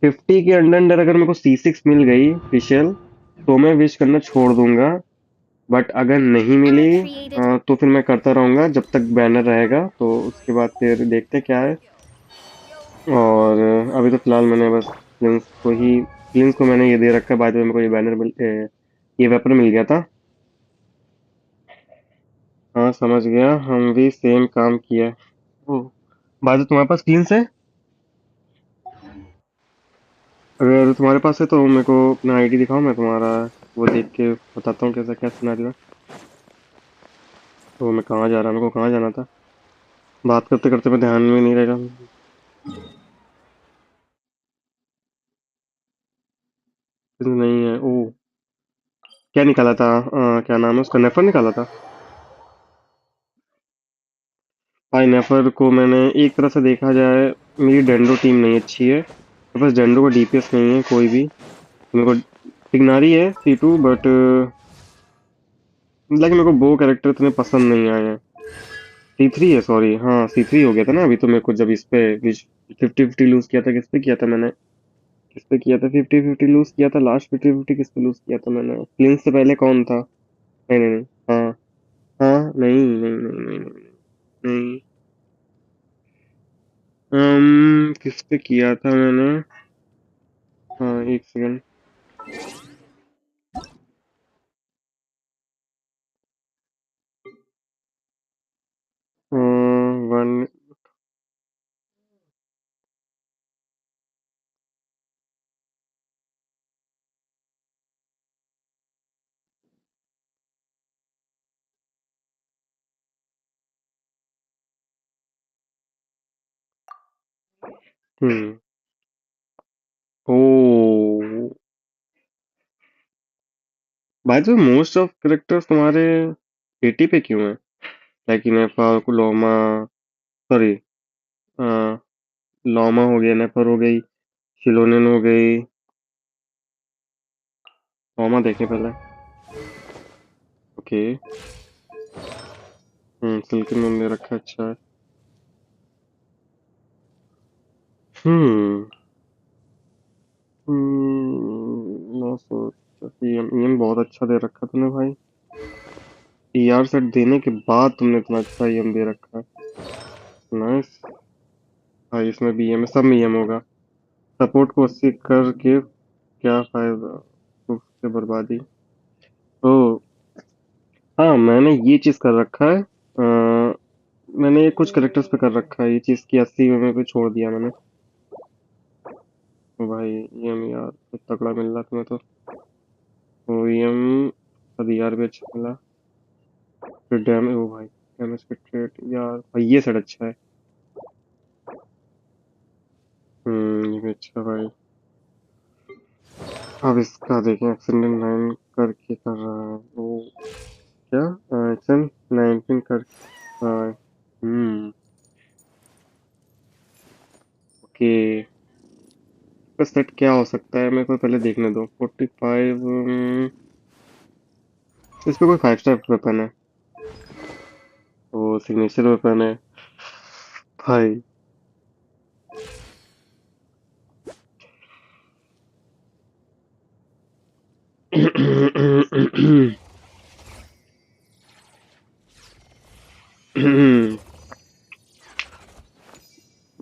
50 के अंडर अंडर अगर मेरे को C6 मिल गई फिशल, तो मैं विश करना छोड़ दूंगा। बट अगर नहीं मिली तो फिर मैं करता रहूंगा जब तक बैनर रहेगा, तो उसके बाद फिर देखते क्या है। और अभी तो फिलहाल मैंने बस क्लिंस को मैंने ये दे रखा है। बाद में मेरे को ये ये वेपन मिल गया था। हाँ, समझ गया, हम भी सेम काम किया। ओ, बाजू तुम्हारे पास क्लिंस है? अगर तुम्हारे पास है तो मेरे को अपना आईडी दिखाओ, मैं तुम्हारा वो देख के बताता हूँ कैसा क्या सिनेरियो है। तो मैं कहाँ जा रहा, मेरे को कहाँ जाना था? बात करते करते मैं ध्यान में नहीं रहेगा। नहीं है। ओ, क्या निकाला था? क्या नाम है उसका? नेफर निकाला था। भाई नेफर को मैंने एक तरह से देखा जाए, मेरी डेंडो टीम नहीं अच्छी है, मेरे पास डेंडो का डीपीएस नहीं है कोई भी। मेरे को टिग्नारी है C2, बट लाइक मेरे को वो कैरेक्टर इतने पसंद नहीं आए हैं। C3 है, सॉरी, हाँ C3 हो गया था ना अभी तो। मेरे को जब इस पे 50-50 लूज किया था, किस पे किया था मैंने? किस पे किया था 50-50 लूज किया था? लास्ट 50-50 किस पे लूज किया था मैंने? क्लींस से पहले कौन था? नहीं नहीं नहीं, हाँ हाँ, नहीं नहीं नहीं नहीं नहीं नहीं, किस पे किया था मैंने? हाँ, एक second. One. Hmm. Oh, by the way, most of characters तुम्हारे 80 पे क्यों है? लाइक नेपाल को लोमा, सॉरी, लोमा हो गया, नेफर हो गई, शिलोनेन हो गई। लोमा देखे पहले। ओके। सिल्कन मैंने दे रखा है, अच्छा है। हम्म। मैं सोचा कि ईएम बहुत अच्छा दे रखा तूने भाई। टीआर सेट देने के बाद तुमने इतना अच्छा ईएम दे रखा है। नाइस। भाई इसमें भी ईएम है, सब में ईएम होगा। सपोर्ट को 80 करके क्या फायदा, उससे बर्बादी। ओ, हाँ, मैंने ये चीज कर रखा है। मैंने ये कुछ करेक्टर्स पे कर रखा है ये चीज की, 80 में पे छोड़ दिया मैंने। ओ भाई, ईएम यार तो तगड़ा मिल रहा तुम्हें तो। ओ ईएम, यार भी अच्छा मिला। फिर डैमेज, ओ भाई डैमेज का ट्रेड यार, भाई ये सेट अच्छा है। ये भी अच्छा भाई। अब इसका देखें, एक्सीडेंट 9 करके कर रहा है वो। क्या? एक्शन 19 कर। हाँ, ओके। इसका सेट क्या हो सकता है, मेरे को पहले देखने दो। 45, इस पे कोई 5 स्टार वेपन है? वो सिग्नेचर वेपन है भाई।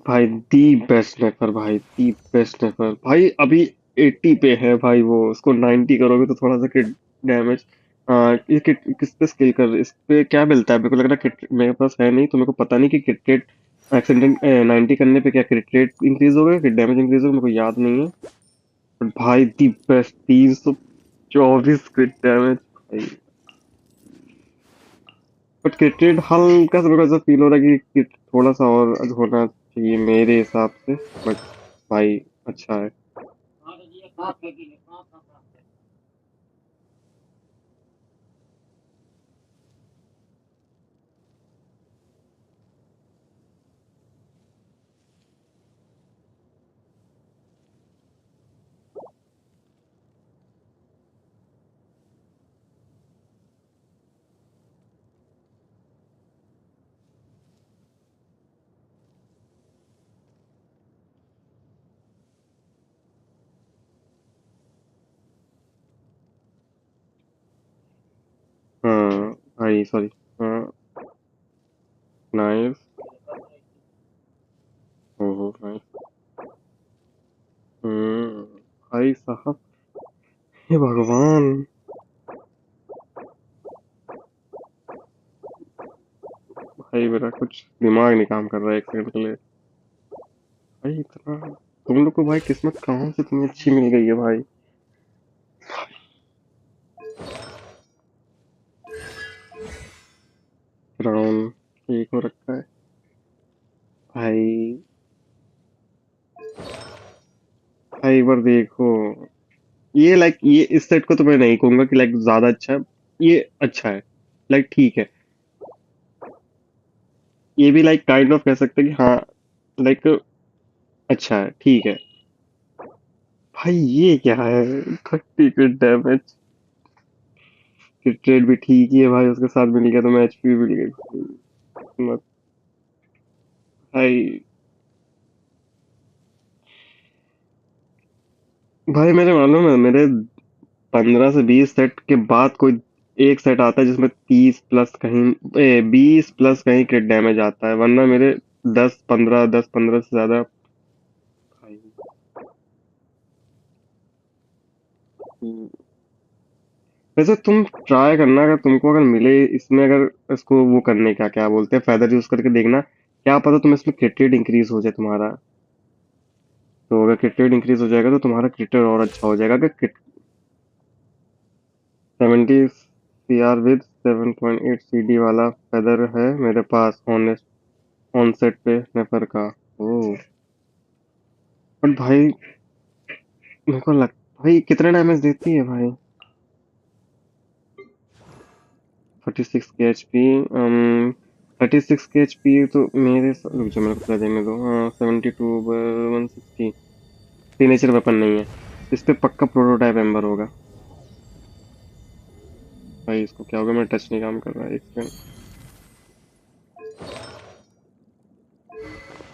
भाई दी बेस्ट स्नाइपर, भाई दी बेस्ट स्नाइपर भाई। अभी 80 पे है भाई वो, उसको 90 करोगे तो थोड़ा सा किट डैमेज। ये किट किस पे स्किल कर, इस पे क्या मिलता है? मेरे को लग रहा है किट मेरे पास है नहीं, तो मेरे को पता नहीं कि किट रेट एक्सीडेंट 90 करने पे क्या क्रिट रेट इंक्रीज होगा, किट डैमेज इंक्रीज होगा, मेरे को याद नहीं है। बट भाई दी बेस्ट 324 क्रिट डैमेज भाई। बट क्रिकेट हल्का सा मेरे को ऐसा फील हो रहा है कि थोड़ा सा और होना चाहिए मेरे हिसाब से। बट भाई अच्छा है। हाँ भाई सॉरी। हाँ नाइस। ओहो नाइस। भाई साहब, हे भगवान। भाई मेरा कुछ दिमाग नहीं काम कर रहा है एक सेकंड के लिए। भाई इतना तुम लोग को भाई किस्मत कहाँ से इतनी अच्छी मिल गई है भाई। राउंड ठीक हो रखा है भाई। भाई एक बार देखो, ये लाइक ये इस सेट को तो मैं नहीं कहूंगा कि लाइक ज्यादा अच्छा है। ये अच्छा है, लाइक ठीक है। ये भी लाइक काइंड ऑफ कह सकते हैं कि हाँ लाइक अच्छा है, ठीक है। भाई ये क्या है, 30 क्रिट डैमेज। क्रिट भी ठीक ही है भाई, उसके साथ मिल गया तो मैं एचपी भी मिल गई। मत भाई। भाई मेरे मालूम है, मेरे 15 से 20 सेट के बाद कोई एक सेट आता है जिसमें 30 प्लस कहीं 20 प्लस कहीं क्रिट डैमेज आता है, वरना मेरे 10 15 से ज्यादा। भाई वैसे तुम ट्राई करना, अगर तुमको अगर मिले इसमें, अगर इसको वो करने का क्या बोलते हैं, फेदर यूज करके देखना, क्या पता तुम इसमें क्रिट रेट इंक्रीज हो जाए तुम्हारा। तो अगर क्रिट रेट इंक्रीज हो जाएगा तो तुम्हारा क्रिट रेट और अच्छा हो जाएगा। अगर 70 CR विद 7.8 CD वाला फेदर है मेरे पास ऑन सेट पे नेफर का। ओह। बट भाई मेरे को लग भाई कितने डैमेज देती है भाई। 46 के HP। 36 के HP तो रुक जाओ मेरे को पहले देखने दो। हाँ 72/160। सिग्नेचर वेपन नहीं है इस पे, पक्का प्रोटोटाइप एम्बर होगा। भाई इसको क्या होगा, मैं टच नहीं काम कर रहा है एक सेकंड।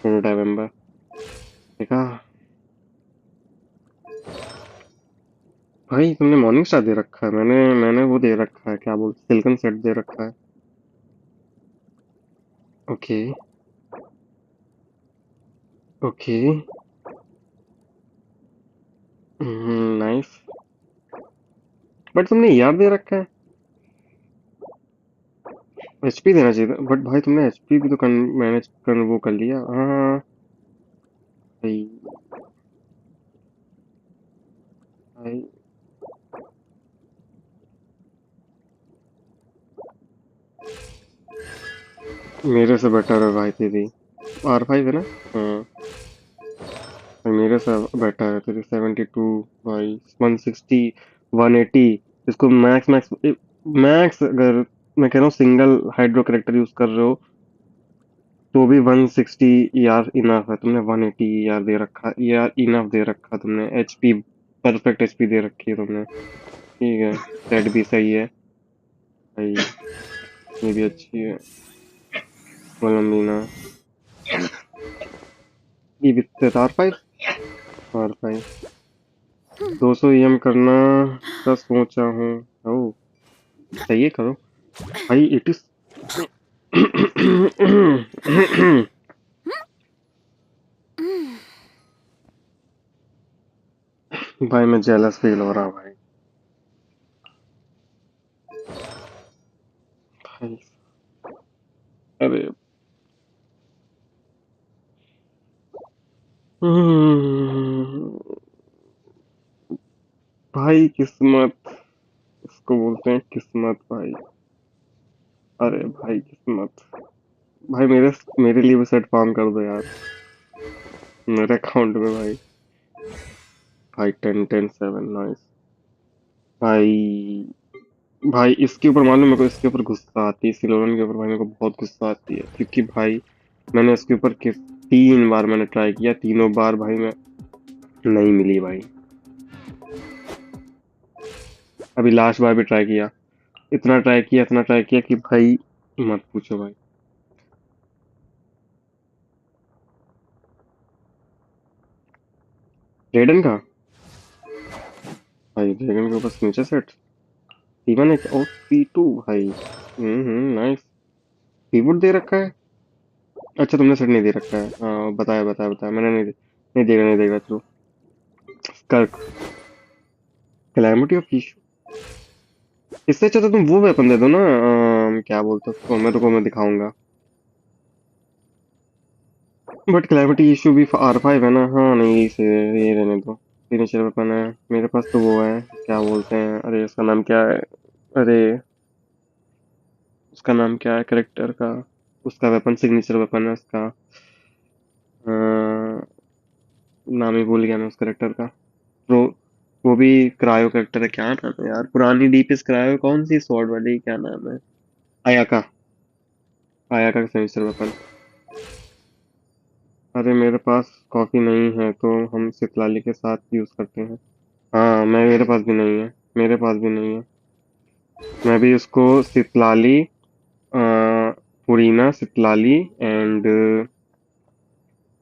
प्रोटोटाइप एम्बर देखा। भाई तुमने मॉर्निंग स्टार दे रखा है, मैंने मैंने वो दे रखा है, क्या बोलते, सिल्कन सेट दे रखा है। ओके। ओके। नाइस। बट तुमने याद दे रखा है। एचपी देना चाहिए था, बट भाई तुमने एचपी भी तो मैनेज कर वो कर लिया। हाँ भाई। भाई मेरे से बेटर है भाई तेरी। R5 है ना। हाँ भाई मेरे से बेटर है तेरी। 72 भाई, 160, 180। इसको मैक्स मैक्स मैक्स अगर मैं कह रहा हूँ सिंगल हाइड्रो करेक्टर यूज कर रहे हो तो भी 160 यार इनफ है। तुमने 180 यार दे रखा यार, इनफ दे रखा तुमने। एचपी परफेक्ट एचपी दे रखी है तुमने। ठीक है, सेट भी सही है भाई। ये भी अच्छी है कोलम्बीना। ये भी R5। R5 200 EM करना का सोचा हूँ। ओ सही है, करो भाई। 80। भाई मैं जेलस फील हो रहा हूँ भाई। भाई अरे भाई किस्मत, इसको बोलते हैं किस्मत भाई। अरे भाई किस्मत, भाई मेरे मेरे लिए भी सेट फार्म कर दो यार, मेरे अकाउंट में भाई। भाई 10 10 7 नाइस। भाई भाई इसके ऊपर मालूम है मेरे को, इसके ऊपर गुस्सा आती है, सिलोन के ऊपर भाई मेरे को बहुत गुस्सा आती है, क्योंकि भाई मैंने इसके ऊपर 3 बार मैंने ट्राई किया, तीनों बार भाई मैं नहीं मिली भाई। अभी लास्ट बार भी ट्राई किया, इतना ट्राई किया कि भाई मत पूछो भाई। रेडन का भाई, ड्रैगन के ऊपर नीचे सेट P1 एक और P2 भाई। नाइस। कीबोर्ड दे रखा है। अच्छा तुमने सेट नहीं दे रखा है, बताया बताया बताया मैंने, नहीं देगा तू। कर्क, कैलेमिटी ऑफ इशू। इससे अच्छा तो तुम वो वेपन दे दो ना, क्या बोलते हो उसको, मैं दिखाऊंगा। बट कैलेमिटी इशू भी R5 है ना, हाँ नहीं इसे ये रहने दो। सिग्नेचर वेपन है मेरे पास तो, वो है क्या बोलते हैं, अरे उसका नाम क्या है, अरे उसका नाम क्या है करेक्टर का, उसका वेपन सिग्नेचर वेपन है उसका, नाम ही भूल गया मैं उस करेक्टर का। वो वो भी क्रायो करेक्टर है, क्या नाम है यार, पुरानी डीपीएस क्रायो, कौन सी स्वॉर्ड वाली, क्या नाम है, आयाका, आयाका का सिग्नेचर वेपन। अरे मेरे पास कॉफी नहीं है तो हम सितलाली के साथ यूज करते हैं। हाँ मैं, मेरे पास भी नहीं है, मेरे पास भी नहीं है। मैं भी उसको सितलाली, पुरीना सितलाली एंड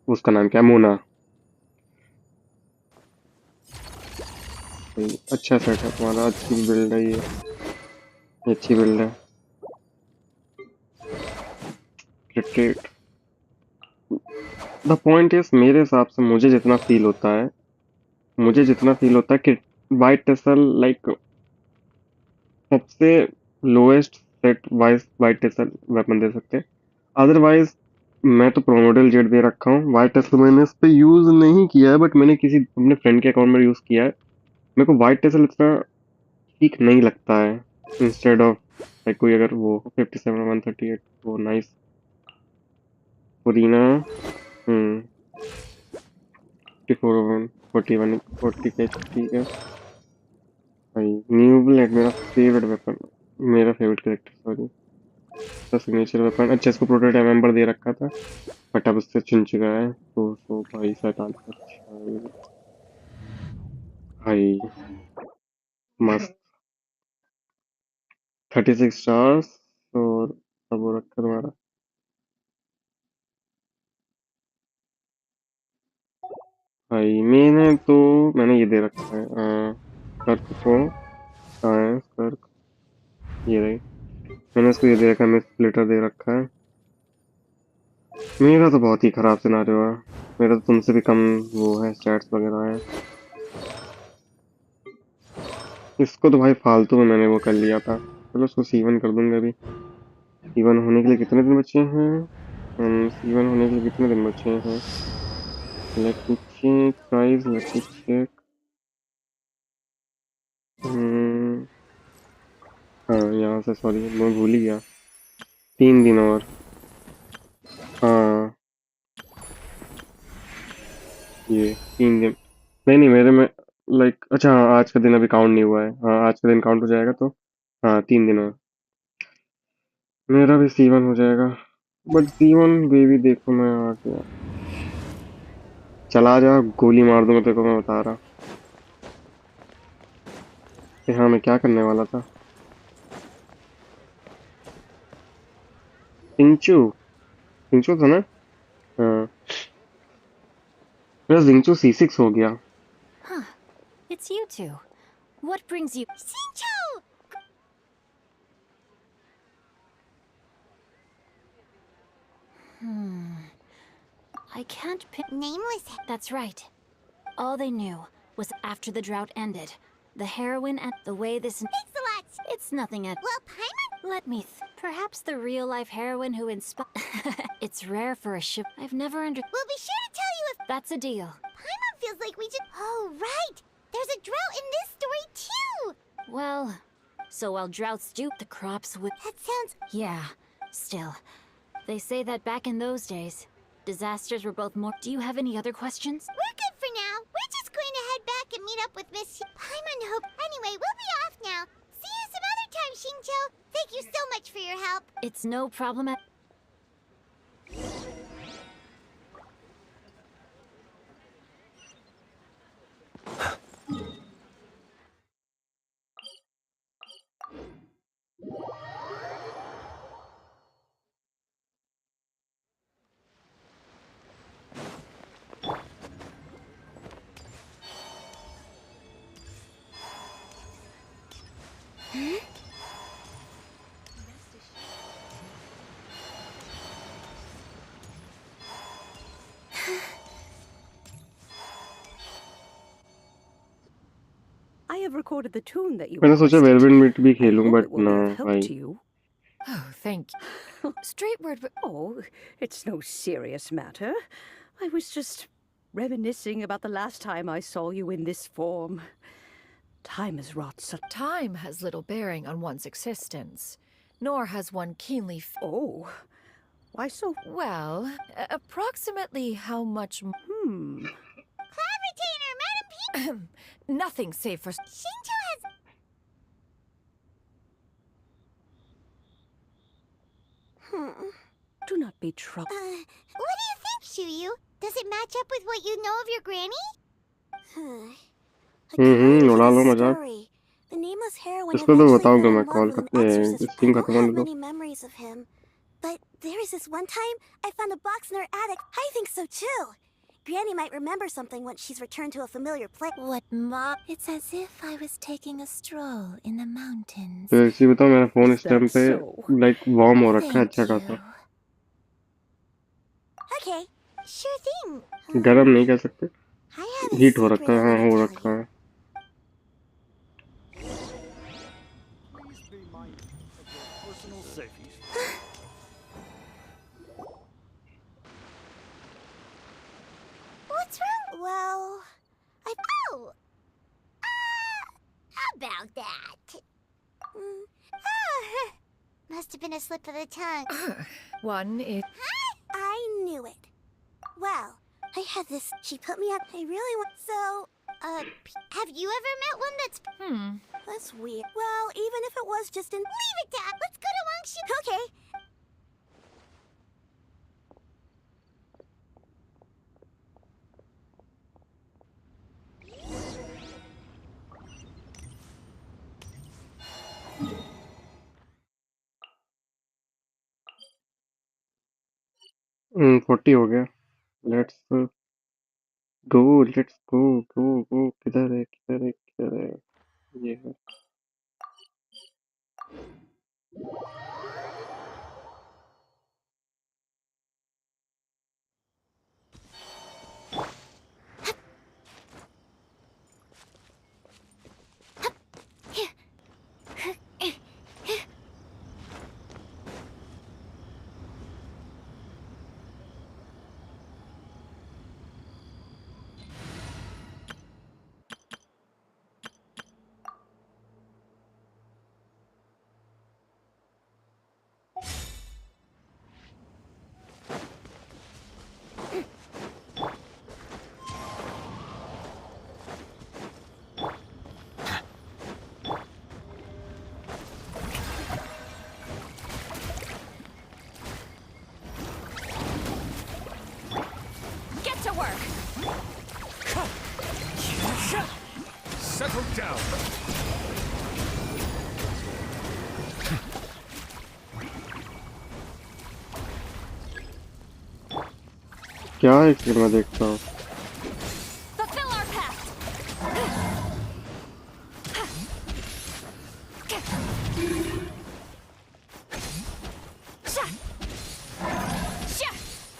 उसका नाम क्या है, मोना। अच्छा सेट है तुम्हारा, अच्छी बिल्ड है ये अच्छी बिल्ड है। रिट्रीट, द पॉइंट इज मेरे हिसाब से मुझे जितना फील होता है कि वाइट टेसल लाइक सबसे lowest set wise white tassel weapon दे सकते हैं। अदरवाइज मैं तो प्रोमोडल जेट दे रखा हूँ, वाइट टेसल मैंने इस पे यूज नहीं किया है, बट मैंने किसी अपने फ्रेंड के अकाउंट में यूज किया है। मेरे को वाइट टेसल इतना ठीक नहीं लगता है, इंस्टेड ऑफ लाइक कोई अगर वो 57 138, वो नाइस। पुदीना, 54 41 40 के, ठीक है भाई। न्यू ब्लैक मेरा फेवरेट वेपन, मेरा फेवरेट कैरेक्टर सॉरी, तो सिग्नेचर वेपन। अच्छा इसको प्रोटोटाइप मेंबर दे रखा था, बट अब उससे चुन चुका है तो भाई 47। अच्छा भाई मस्त, 36 स्टार्स, और अब वो रखा तुम्हारा। भाई मैंने ये दे रखा है, कर्क को, कहाँ है कर्क, ये रही, मैंने इसको ये दे रखा है, मैं स्प्लिटर दे रखा है। मेरा तो बहुत ही खराब सिनारियो है, मेरा तो तुमसे भी कम वो है, स्टैट्स वगैरह है। इसको तो भाई फालतू में मैंने वो कर लिया था, चलो उसको C1 कर दूंगा अभी। C1 होने के लिए कितने दिन बचे हैं, C1 होने के लिए कितने दिन बचे हैं, let me check price, let me check. हाँ यहाँ से, सॉरी मैं भूल ही गया, 3 दिन और। हाँ ये 3 दिन, नहीं नहीं मेरे में लाइक, अच्छा हाँ आज का दिन अभी काउंट नहीं हुआ है, हाँ आज का दिन काउंट हो जाएगा तो, हाँ 3 दिन और मेरा भी C1 हो जाएगा। बट C1 बेबी देखो मैं आ गया, चला जा गोली मार दूंगा तेरे को, मैं बता रहा कि हाँ मैं क्या करने वाला था। जिंगचू, जिंगचू था ना, हाँ मेरा जिंगचू C6 हो गया।
Huh. It's you two. What brings you?
Shinchu!
I can't pin.
Nameless.
That's right. All they knew was after the drought ended, the heroine and the way this.
Thanks a lot.
It's nothing at.
Well, Paimon?
Let me. Perhaps the real life heroine who inspired. It's rare for a ship. I've never under.
We'll be sure to tell you if
That's a deal.
Paimon feels like we should. Oh, right. There's a drought in this story, too.
Well,
So while droughts do, the crops would...
That sounds...
Yeah, still. They say that back in those days, disasters were both more... Do you have any other questions?
We're good for now. We're just going to head back and meet up with Miss... Paimon Hope. Anyway, we'll be off now. See you some other time, Xingqiu. Thank you so much for your help.
It's no problem at...
I have recorded the tune that you
मैंने सोचा
requested.
Velvet भी
I
खेलूं
hope
but
it will
ना
be of help
भाई
to you.
Oh, thank you. Straight word, but
Oh, it's no serious matter. I was just reminiscing about the last time I saw you in this form. Time has wrought such...
time has little bearing on one's existence, nor has one keenly...
Oh, why so...
Well, approximately how much...
Cloud Retainer, Madam P...
Nothing save for...
Xingqiu has...
Do not be troubled.
What do you think, Shuyu? Does it match up with what you know of your granny?
उड़ा लो मजाक
The nameless heroine
इसको तो
eventually
बताऊंगा
fell
मैं
in love
call
with an
कर
exorcist.
Stream
I
खत्म
don't
होने
have
दो
many memories of him. But there is this one time I found a box in her attic. I think so too. Granny might remember something once she's returned to a familiar place.
What, Ma? It's as if I was taking a stroll in the mountains.
तो इसी बताओ मेरा phone
Is
इस time
that
पे
so?
Like warm हो रखा है
Thank
अच्छा
you.
खासा
Okay, sure thing.
गर्म नहीं कह सकते
I have a
हीट हो
secret
रखा है
I
हाँ
want to
हो
tell
रखा
you.
है
Please be mindful of your personal safety.
What's wrong? Well, Oh! How about that? Must have been a slip of the tongue.
One is...
I knew it. Well, I had this... She put me up... I really want... So, have you ever met one that's... That's weird. Well, even if it was just in... Leave it, Dad! Let's go to Wangshu... Okay.
Forty हो गया let's go let's go गो गो किधर है किधर है किधर है ये है
Get to work!
Settle down.
क्या है फिर मैं देखता हूँ
Fulfill our pact!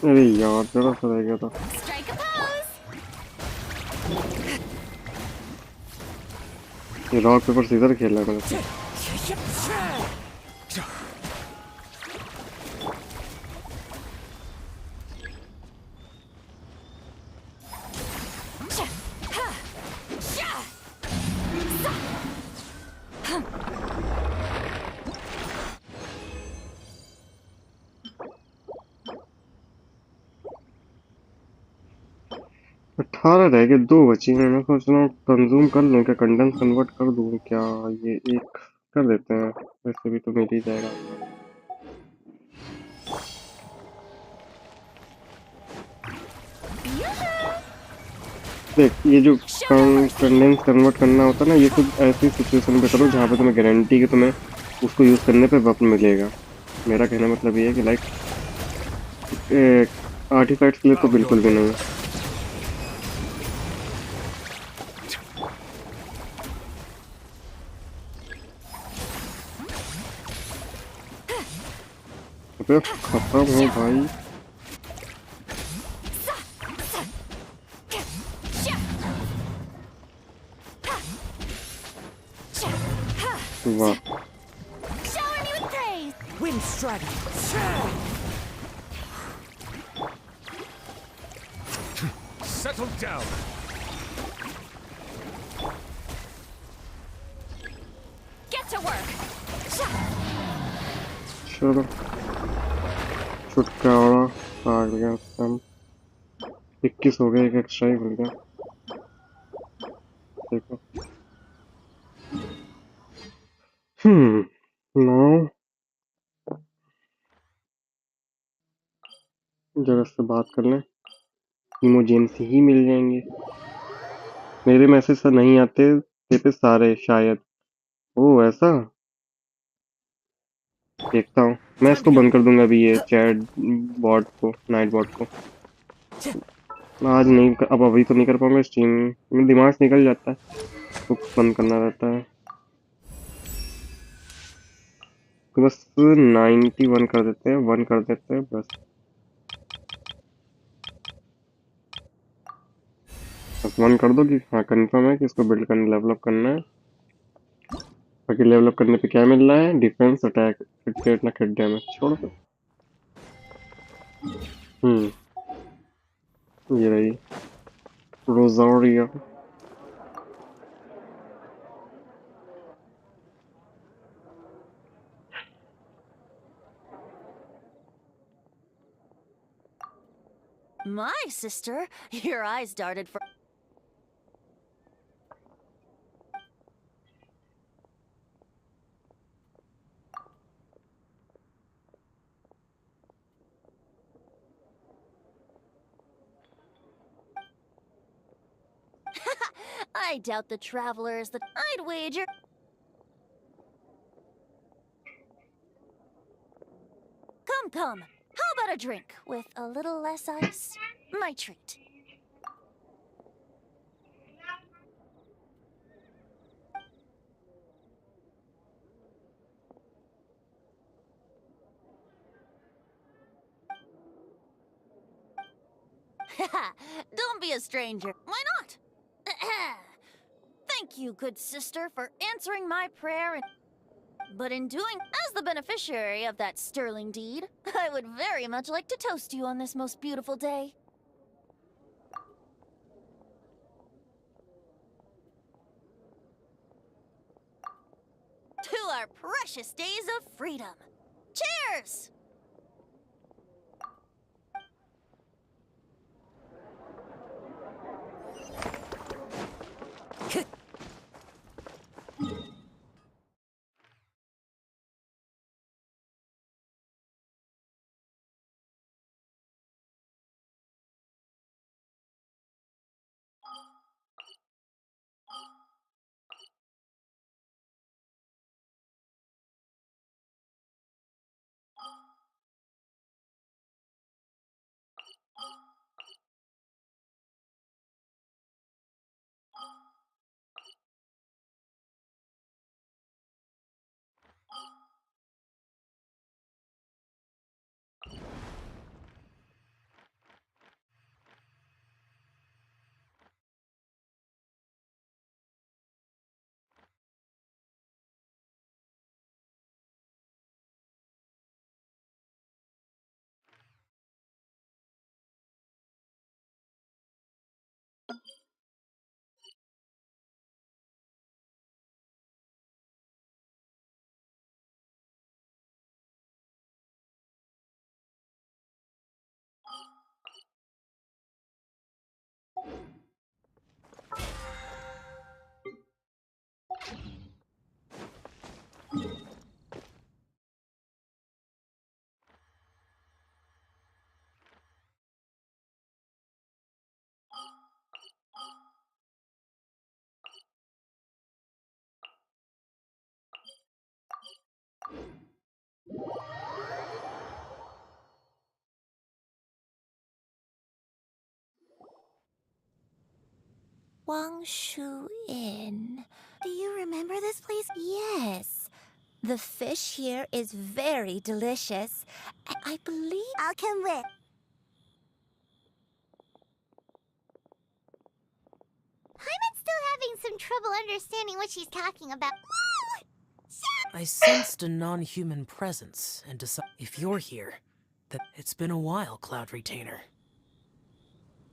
अरे यार जरा सा रह गया था
Strike a pose!
ये रॉक पेपर सीजर खेल रहा है मेरे से 18 रह गए, 2 बची हैं। मैं सोच रहा हूँ कंज्यूम कर लूँ क्या, कंडेंस कन्वर्ट कर दूँ क्या, ये एक कर देते हैं, वैसे भी तो मिल ही जाएगा। देख ये जो कंडेंस कन्वर्ट करना होता है ना, ये सिर्फ ऐसी सिचुएशन पे करो जहाँ पे तुम्हें गारंटी कि तुम्हें उसको यूज करने पे वक्त मिलेगा। मेरा कहना मतलब ये है कि लाइक आर्टिफैक्ट्स के लिए तो बिल्कुल भी नहीं। अबे खत्म हो भाई। वाह
Shower me with praise.
Wind strider.
Settle down.
Get to work.
चलो छुटकारा आ गया, हम 21 हो गए, एक एक्स्ट्रा ही मिल गया। देखो नो जरा से बात कर लें, इमोजेंसी ही मिल जाएंगे। मेरे मैसेज से नहीं आते पे सारे शायद। ओ ऐसा, देखता हूँ मैं इसको बंद कर दूंगा अभी, ये चैट बॉट को, नाइट बॉट को। आज नहीं अब अभी तो नहीं कर पाऊंगा, स्ट्रीम में दिमाग से निकल जाता है, तो बंद करना रहता है। तो बस 91 कर देते हैं, 1 कर देते हैं बस। बस 1 कर दो कि हाँ कंफर्म है कि इसको बिल्ड करना, डेवलप करना है। बाकी डेवलप करने पे क्या मिल रहा है, डिफेंस, अटैक, क्रिट ना क्रिट डैमेज, छोड़ दो। ये रही रोजारिया।
My sister, your eyes darted for. I doubt the travelers that I'd wager. Come, come. How about a drink with a little less ice? My treat. Don't be a stranger. Why not? Thank you, good sister, for answering my prayer and... But in doing, as the beneficiary of that sterling deed, I would very much like to toast you on this most beautiful day. To our precious days of freedom. Cheers!
Wangshu Inn.
Do you remember this place?
Yes. The fish here is very delicious. I believe...
I'll come with. Paimon's still having some trouble understanding what she's talking about.
I sensed a non-human presence and decided if you're here, that it's been a while, Cloud Retainer.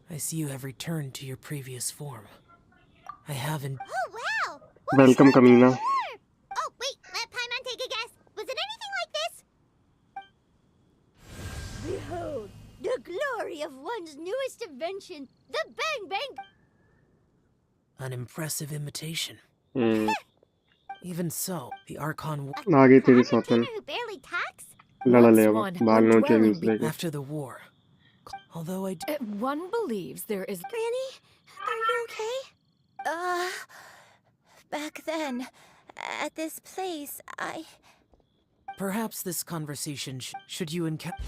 I see you have returned to your previous form. I haven't...
Oh, wow!
Welcome, Kamina.
Oh, wait, let Paimon take a guess. Was it anything like this? Behold, the glory of one's newest invention, the Bang Bang!
An impressive imitation.
Hmm.
Even so, the Archon...
आगे तेरी सौतन
Who barely talks?
लड़ा ले
Once
अब
one,
बाल
a
नोचे
dwelling
दूसरे के
After the war. Although I...
One believes there is...
Granny, are you okay?
Back then, at this place,
Perhaps this conversation should you encounter...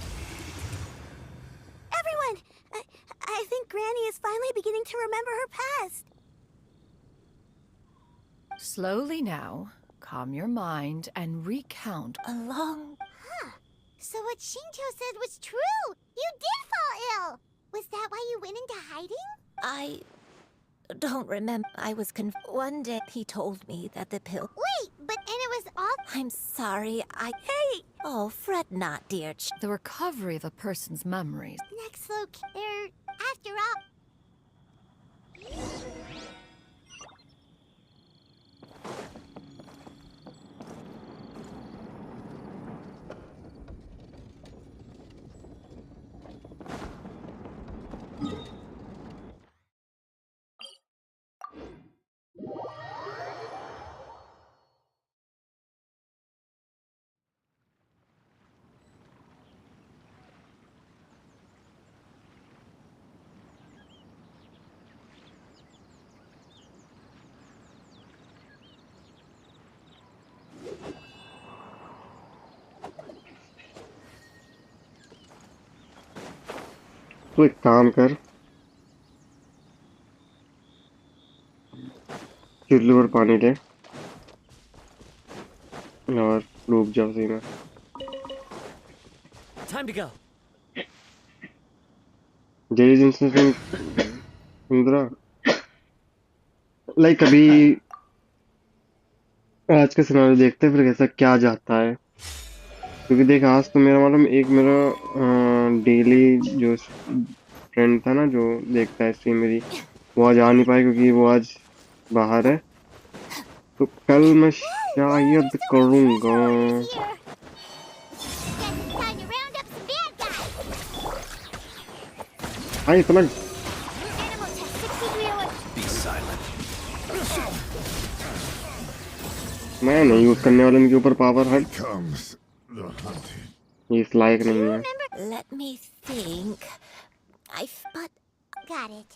Everyone! I think Granny is finally beginning to remember her past.
Slowly now, calm your mind and recount.
Huh. So what Shinto said was true! You did fall ill! Was that why you went into hiding?
I don't remember. I was one day he told me that the pill...
Wait, and it was all...
I'm sorry, Hey! Oh, fret not, dear
The recovery of a person's memories.
Next after all...
तो एक काम कर चुल्लू पर पानी ले और डूब जा उसी में
Time to go.
जय जिनसे सुंदरा लाइक अभी आज का सिनारियो देखते हैं फिर कैसा क्या जाता है क्योंकि देख आज तो मेरा मालूम एक मेरा डेली जो फ्रेंड था ना जो देखता है स्ट्रीम मेरी वो आज आ नहीं पाए क्योंकि वो आज बाहर है तो कल मैं शायद करूँगा हाँ इतना मैं नहीं यूज करने वाला इनके ऊपर पावर हट ये इस लायक नहीं है
Let me think.
Got it.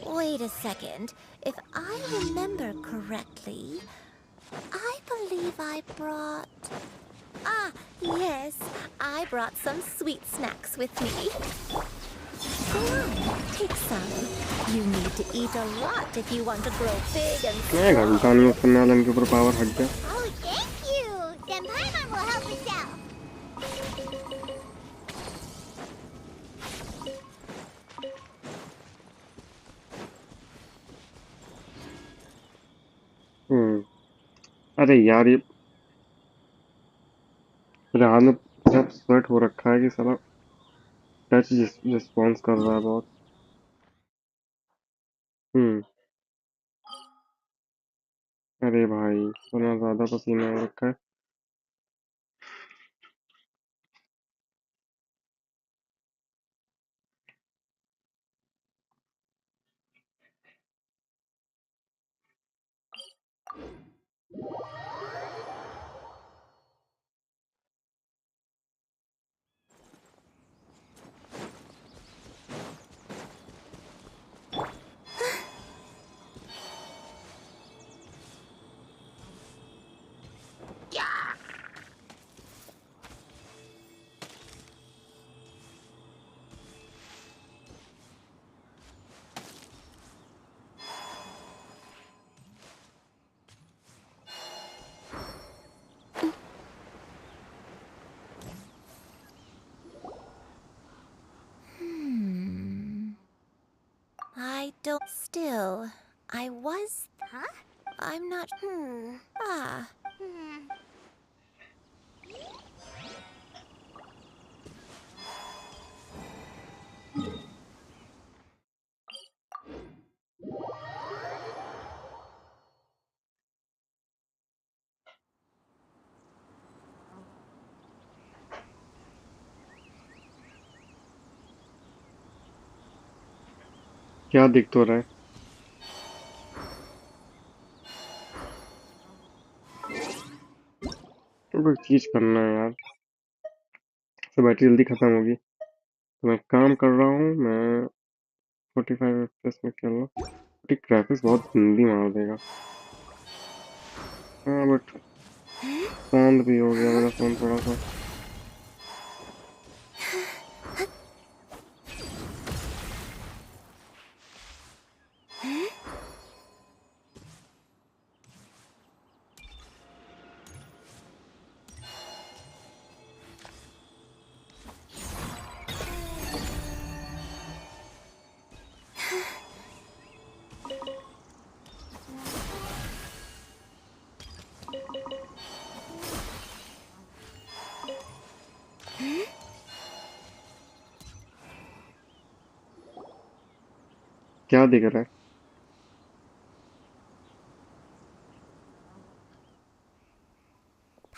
Wait a second. If I remember correctly, I believe I brought... yes. I brought some sweet snacks with me. Go on, take some. You need to eat a lot if you want to grow big and
मैं घंटा नहीं use करने वाला इनके ऊपर power हट गया
Oh, thank you! Then Paimon will help us out.
अरे यार ये रात में सब स्वेट हो रखा है कि साला टच रिस्पॉन्स कर रहा है बहुत अरे भाई इतना ज्यादा पसीना हो रखा है
don't. Still, I was.
Huh?
I'm not. Ah.
क्या दिख तो रहा है? तो कोई चीज करना है यार, तो बैटरी जल्दी खत्म होगी। तो मैं काम कर रहा हूँ, मैं 45 FPS में खेल रहा हूँ। ठीक, ग्राफिक्स बहुत जल्दी मार देगा। हाँ बट शांत भी हो गया मेरा फोन थोड़ा सा। क्या दिख रहा है?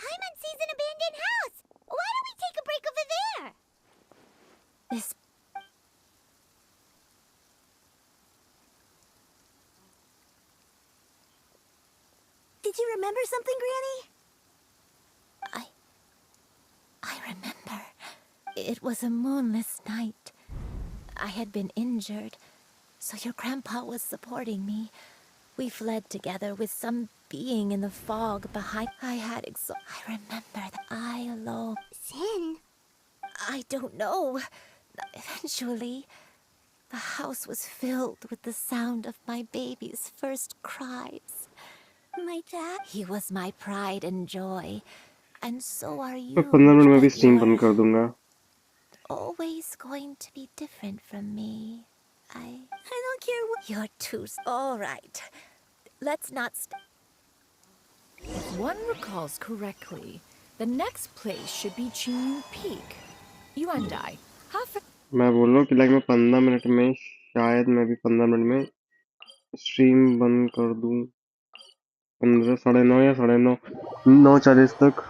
Paimon sees an abandoned house! Why don't we take a break over there?
This.
Did you remember something, Granny?
I remember. It was a moonless night. I had been injured, so your grandpa was supporting me. We fled together with some being in the fog behind. I remember that I alone.
Sin?
I don't know. Eventually, the house was filled with the sound of my baby's first cries.
My dad?
He was my pride and joy. And so are
मैं
you.
15 minute में भी
But
stream
you're
बंद कर दूंगा।
always going to be different from me.
I don't care what.
You're too. All right. Let's not.
If one recalls correctly, the next place should be Chinyu Peak. You and I.
मैं बोल रहा हूँ कि like मैं 15 minute में, शायद मैं भी 15 मिनट में स्ट्रीम बंद कर दूं। 15, 9:30 या 9:30, 9:40 तक,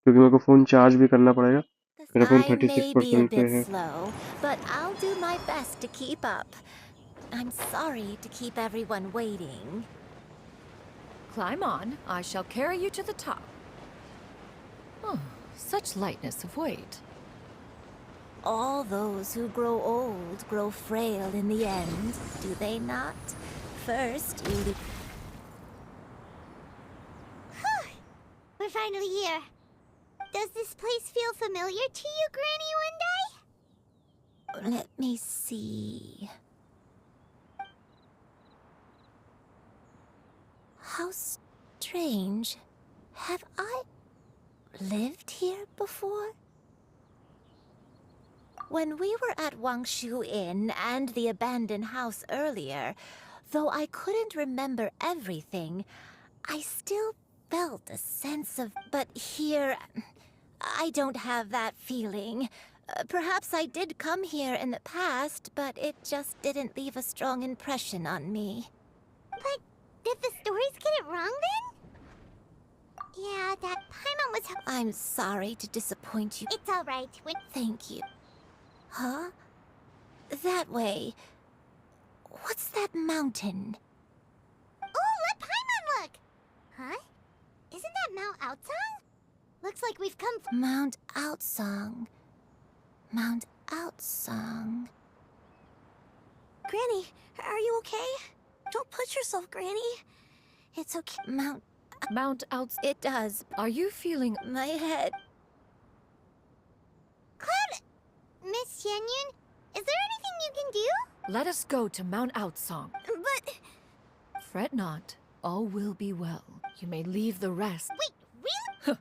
क्योंकि मेरे को फोन चार्ज भी करना पड़ेगा। मेरा phone
I may be a
36% पे
bit
है।
slow, but I'll do my best to keep up. I'm sorry to keep everyone waiting.
Climb on. I shall carry you to the top. Oh, such lightness of weight.
All those who grow old grow frail in the end, do they not? First, you leave.
We're finally here. Does this place feel familiar to you, Granny, one day?
Let me see. How strange. Have I lived here before? When we were at Wangshu Inn and the abandoned house earlier, though I couldn't remember everything, I still felt a sense of... But here, I don't have that feeling. Perhaps I did come here in the past, but it just didn't leave a strong impression on me.
But did the stories get it wrong then? Yeah, that Paimon was...
I'm sorry to disappoint you.
It's all right.
Thank you. Huh? That way. What's that mountain?
Oh, let Paimon look! Huh? Isn't that Mount Outsong? Looks like we've come from...
Mount Outsong. Mount Outsong.
Granny, are you okay? Don't push yourself, Granny. It's okay.
Mount Outs.
It does.
Are you feeling...
My head.
Cloud... Miss Xianyun, is there anything you can do?
Let us go to Mount Outsong.
But...
Fret not. All will be well. You may leave the rest.
Wait, really?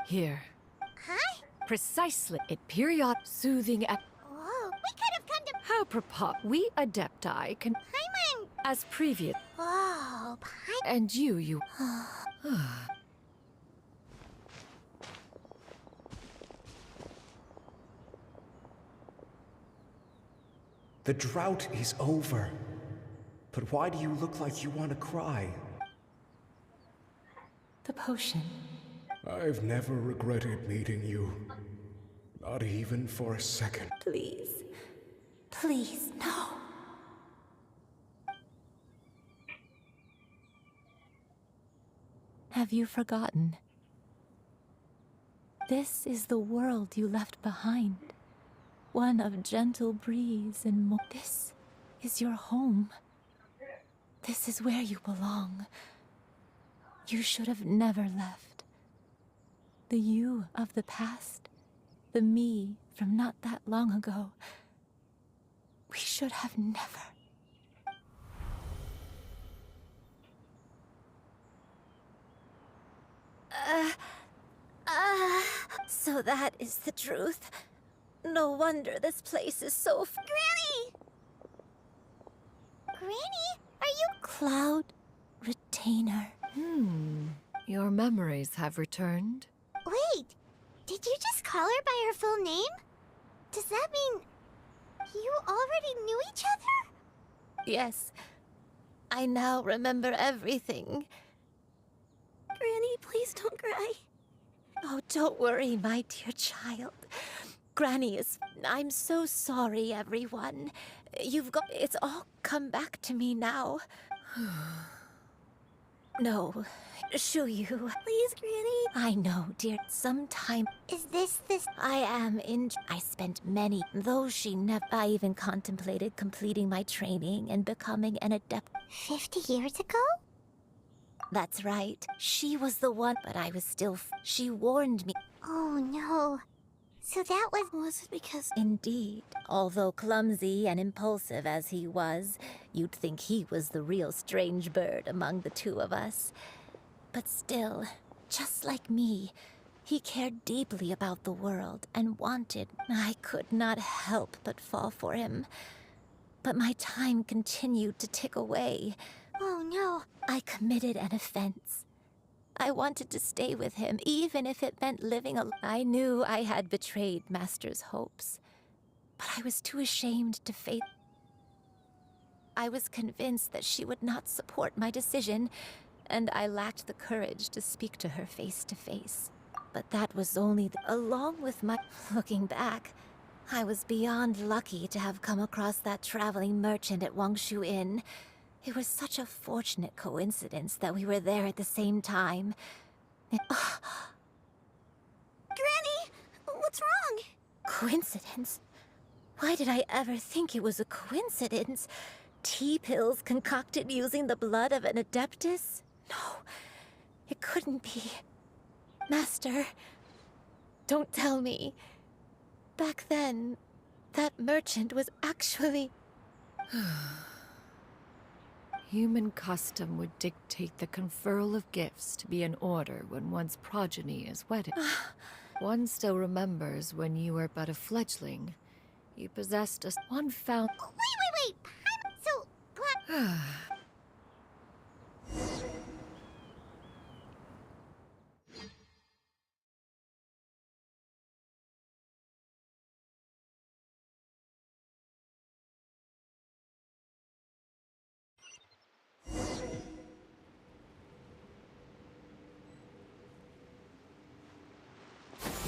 Here.
Huh?
Precisely. It period soothing at.
Whoa, we could have come to
How we Adepti can.
Paimon.
As previous.
Oh, Paimon.
And you.
The drought is over. But why do you look like you want to cry?
The potion.
I've never regretted meeting you. Not even for a second.
Please. Please, no. Have you forgotten? This is the world you left behind. One of gentle breeze and more. This is your home. This is where you belong. You should have never left. The you of the past, the me from not that long ago. We should have never.
So that is the truth. No wonder this place is so
Granny! Granny, are you...
Cloud Retainer.
Your memories have returned.
Wait, did you just call her by her full name? Does that mean you already knew each other?
Yes. I now remember everything.
Granny, please don't cry.
Oh, don't worry, my dear child. Granny is... I'm so sorry, everyone. You've got... It's all come back to me now. No. Shuyu.
Please, Granny.
I know, dear. Sometime...
Is this...
I am in... I spent many... Though she never... I even contemplated completing my training and becoming an adept...
50 years ago?
That's right. She was the one, but I was still... She warned me.
Oh, no. So that was...
Was it because... Indeed. Although clumsy and impulsive as he was, you'd think he was the real strange bird among the two of us. But still, just like me, he cared deeply about the world and wanted... I could not help but fall for him. But my time continued to tick away.
Oh, no.
I committed an offense. I wanted to stay with him, even if it meant living a... I knew I had betrayed Master's hopes, but I was too ashamed to face... I was convinced that she would not support my decision, and I lacked the courage to speak to her face to face. But that was only... Along with my... Looking back, I was beyond lucky to have come across that traveling merchant at Wangshu Inn. It was such a fortunate coincidence that we were there at the same time.
Granny! What's wrong?
Coincidence? Why did I ever think it was a coincidence? Tea pills concocted using the blood of an adeptus? No, it couldn't be. Master, don't tell me. Back then, that merchant was actually...
Human custom would dictate the conferral of gifts to be in order when one's progeny is wedded. One still remembers when you were but a fledgling. You possessed a... One found...
Wait! So...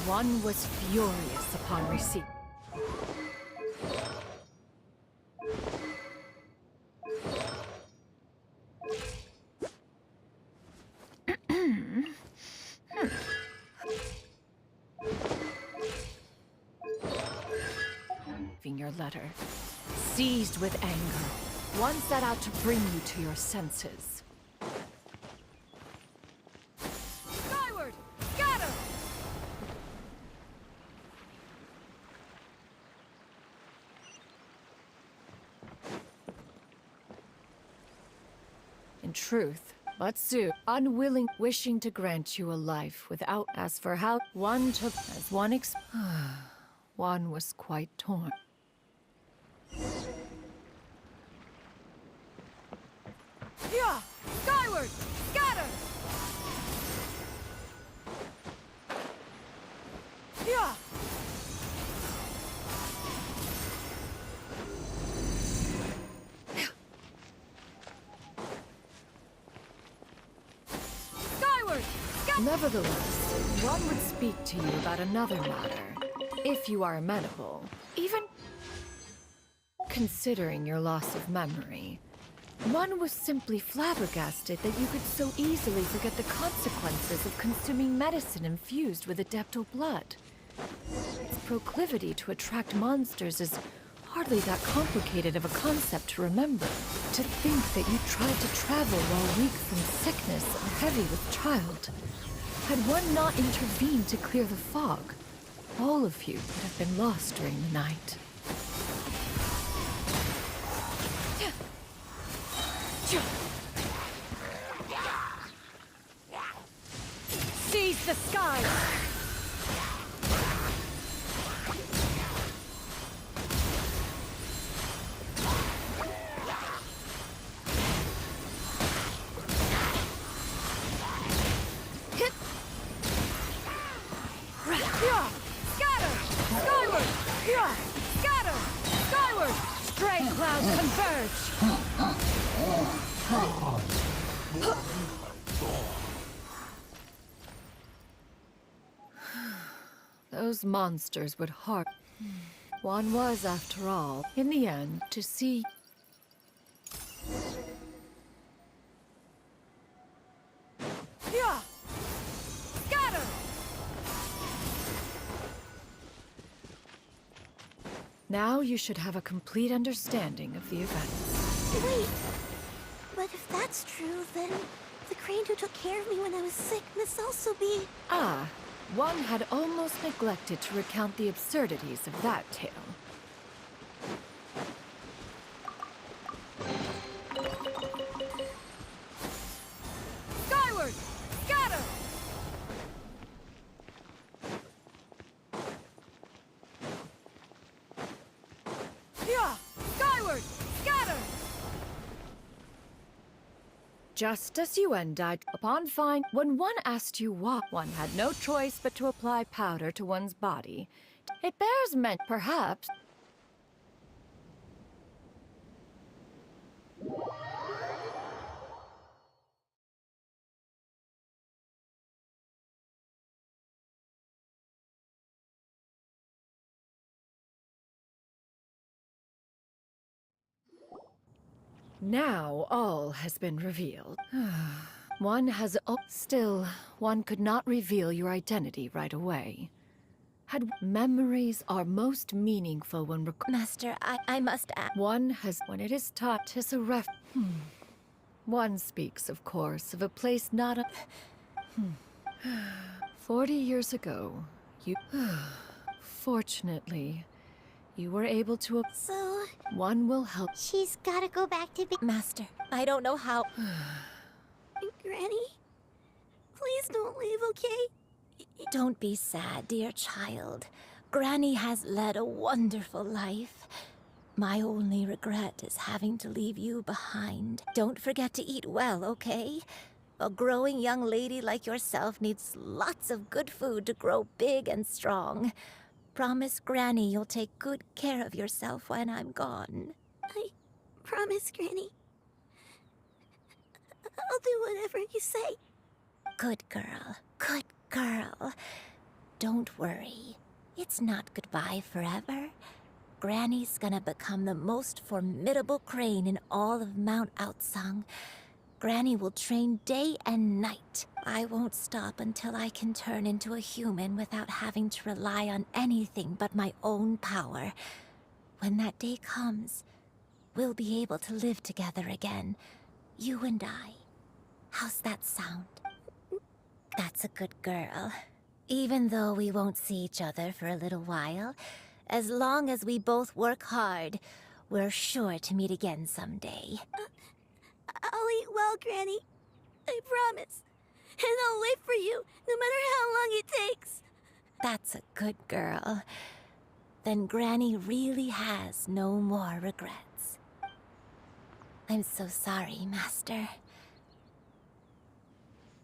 One was furious upon receipt. Your letter. Seized with anger, one set out to bring you to your senses. Skyward! Scatter! In truth, But soon, unwilling, wishing to grant you a life without. As for how one took, as one one was quite torn. Yeah! Skyward! Scatter! Yeah! Skyward! Nevertheless, one would speak to you about another matter, if you are amenable. Even considering your loss of memory, one was simply flabbergasted that you could so easily forget the consequences of consuming medicine infused with adeptal blood. Its proclivity to attract monsters is hardly that complicated of a concept to remember. To think that you tried to travel while weak from sickness and heavy with child. Had one not intervened to clear the fog, all of you would have been lost during the night. Seize the skies! Scatter! Skyward! Scatter! Skyward! Stray clouds converge! Those monsters would harp. One was, after all, in the end, to see. Yeah! Scatter! Now you should have a complete understanding of the events.
Wait, but if that's true, then the crane who took care of me when I was sick must also be...
Ah, one had almost neglected to recount the absurdities of that tale. Skyward! Scatter! Yeah! Skyward! Scatter! Just as you and I, upon when one asked you why, one had no choice but to apply powder to one's body. It bears meant, perhaps. Now all has been revealed. One has still, one could not reveal your identity right away. Memories are most meaningful when
Master, I must ask.
One has, when it is taught, 'tis a One speaks, of course, of a place not 40 years ago, you... Fortunately, you were able to...
So...
One will help...
She's gotta go back to be...
Master, I don't know how... Granny? Please don't leave, okay? Don't be sad, dear child. Granny has led a wonderful life. My only regret is having to leave you behind. Don't forget to eat well, okay? A growing young lady like yourself needs lots of good food to grow big and strong. Promise Granny you'll take good care of yourself when I'm gone. I promise, Granny. I'll do whatever you say. Good girl. Good girl. Don't worry. It's not goodbye forever. Granny's gonna become the most formidable crane in all of Mount Outsung. Granny will train day and night. I won't stop until I can turn into a human without having to rely on anything but my own power. When that day comes, we'll be able to live together again. You and I. How's that sound? That's a good girl. Even though we won't see each other for a little while, as long as we both work hard, we're sure to meet again someday. I'll eat well, Granny. I promise. And I'll wait for you, no matter how long it takes.
That's a good girl. Then Granny really has no more regrets. I'm so sorry, Master.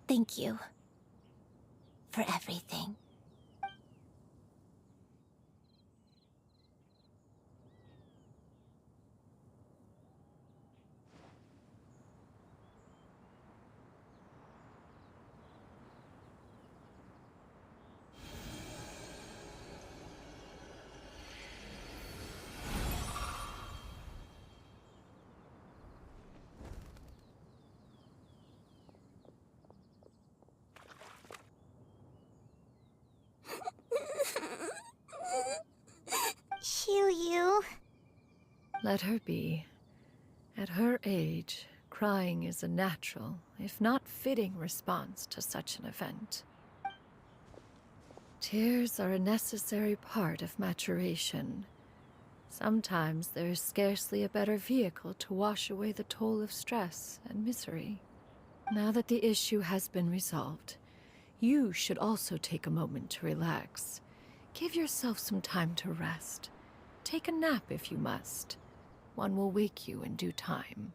Thank you for everything.
Xiu.
Let her be. At her age, crying is a natural, if not fitting, response to such an event. Tears are a necessary part of maturation. Sometimes there is scarcely a better vehicle to wash away the toll of stress and misery. Now that the issue has been resolved, you should also take a moment to relax. Give yourself some time to rest. Take a nap if you must. One will wake you in due time.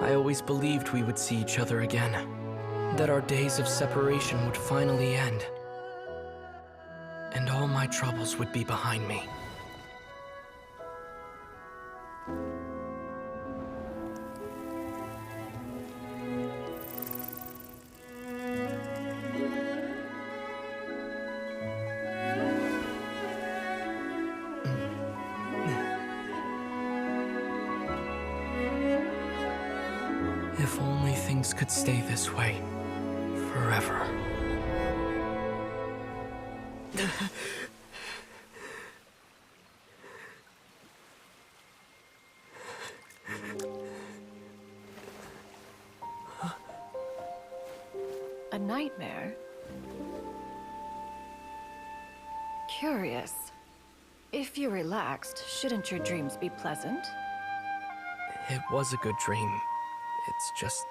I always believed we would see each other again, that our days of separation would finally end, and all my troubles would be behind me. If only things could stay this way forever.
A nightmare? Curious. If you're relaxed, shouldn't your dreams be pleasant?
It was a good dream. It's just...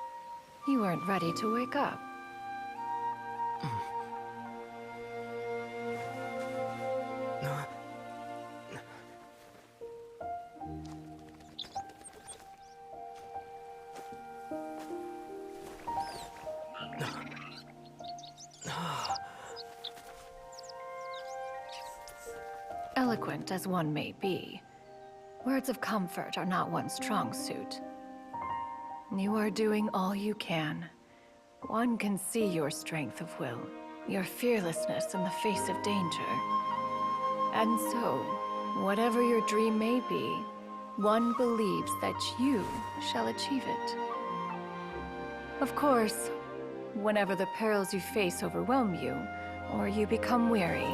You weren't ready to wake up. Eloquent as one may be, words of comfort are not one's strong suit. You are doing all you can. One can see your strength of will, your fearlessness in the face of danger. And so, whatever your dream may be, one believes that you shall achieve it. Of course, whenever the perils you face overwhelm you, or you become weary,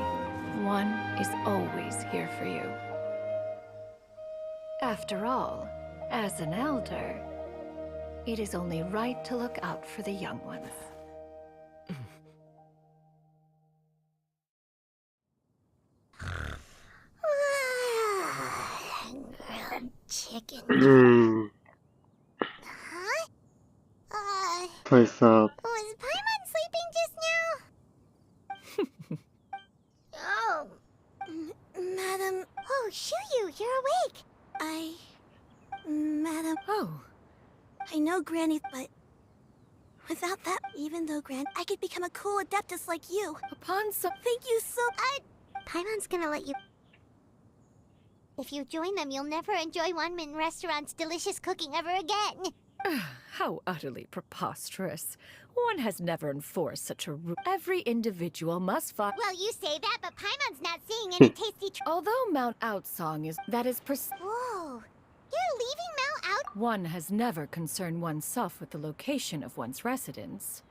one is always here for you. After all, as an elder, it is only right to look out for the young ones.
second. Huh?
भाई साहब
Was Paimon sleeping just now? Oh, Madam. Oh, Shuyu, you're awake.
Madam.
Oh.
I know Granny, but without that, even though I could become a cool adeptus like you.
Upon some...
Thank you so...
Paimon's gonna let you... If you join them, you'll never enjoy One Min Restaurant's delicious cooking ever again.
How utterly preposterous. One has never enforced such a rule. Every individual must follow...
Well, you say that, but Paimon's not seeing any tasty...
Although Mount Outsong is... That is
Whoa. You're leaving Mount Out?
One has never concerned oneself with the location of one's residence.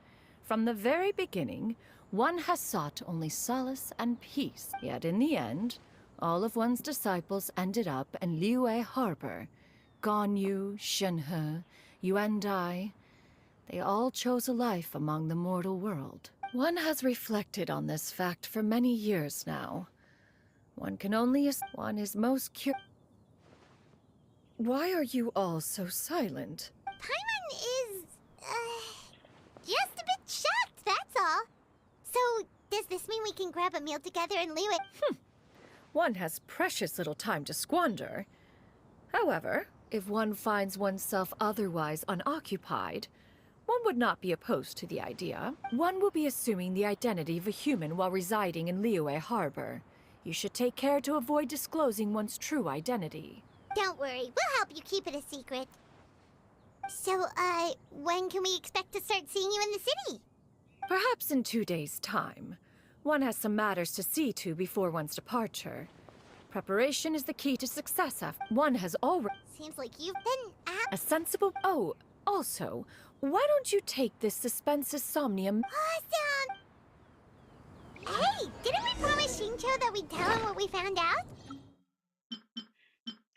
From the very beginning, one has sought only solace and peace. Yet in the end, all of one's disciples ended up in Liyue Harbor. Ganyu, Shenhe, you and I, they all chose a life among the mortal world. One has reflected on this fact for many years now. One can only... One is most curious... Why are you all so silent?
Paimon is... just a bit shocked, that's all. So, does this mean we can grab a meal together in Liyue?
One has precious little time to squander. However, if one finds oneself otherwise unoccupied, one would not be opposed to the idea. One will be assuming the identity of a human while residing in Liyue Harbor. You should take care to avoid disclosing one's true identity.
Don't worry, we'll help you keep it a secret. So, when can we expect to start seeing you in the city?
Perhaps in 2 days' time. One has some matters to see to before one's departure. Preparation is the key to success. One has already...
Seems like you've been
A sensible... Oh, also, why don't you take this suspensus somnium...
Awesome! Hey, didn't we promise Shincho that we'd tell him what we found out?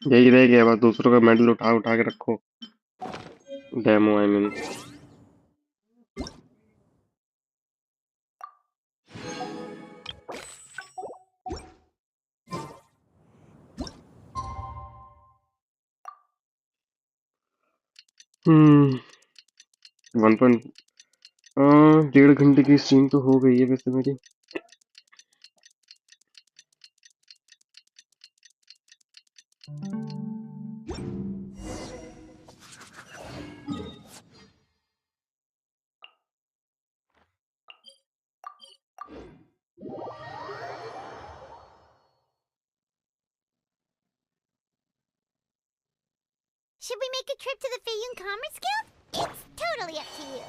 यही रह गया बस दूसरों का medal उठा उठा के रखो demo I mean one point 1.5 घंटे की स्ट्रीम तो हो गई है वैसे मेरी
Should we make a trip to the Feiyun Commerce Guild? It's totally up to you.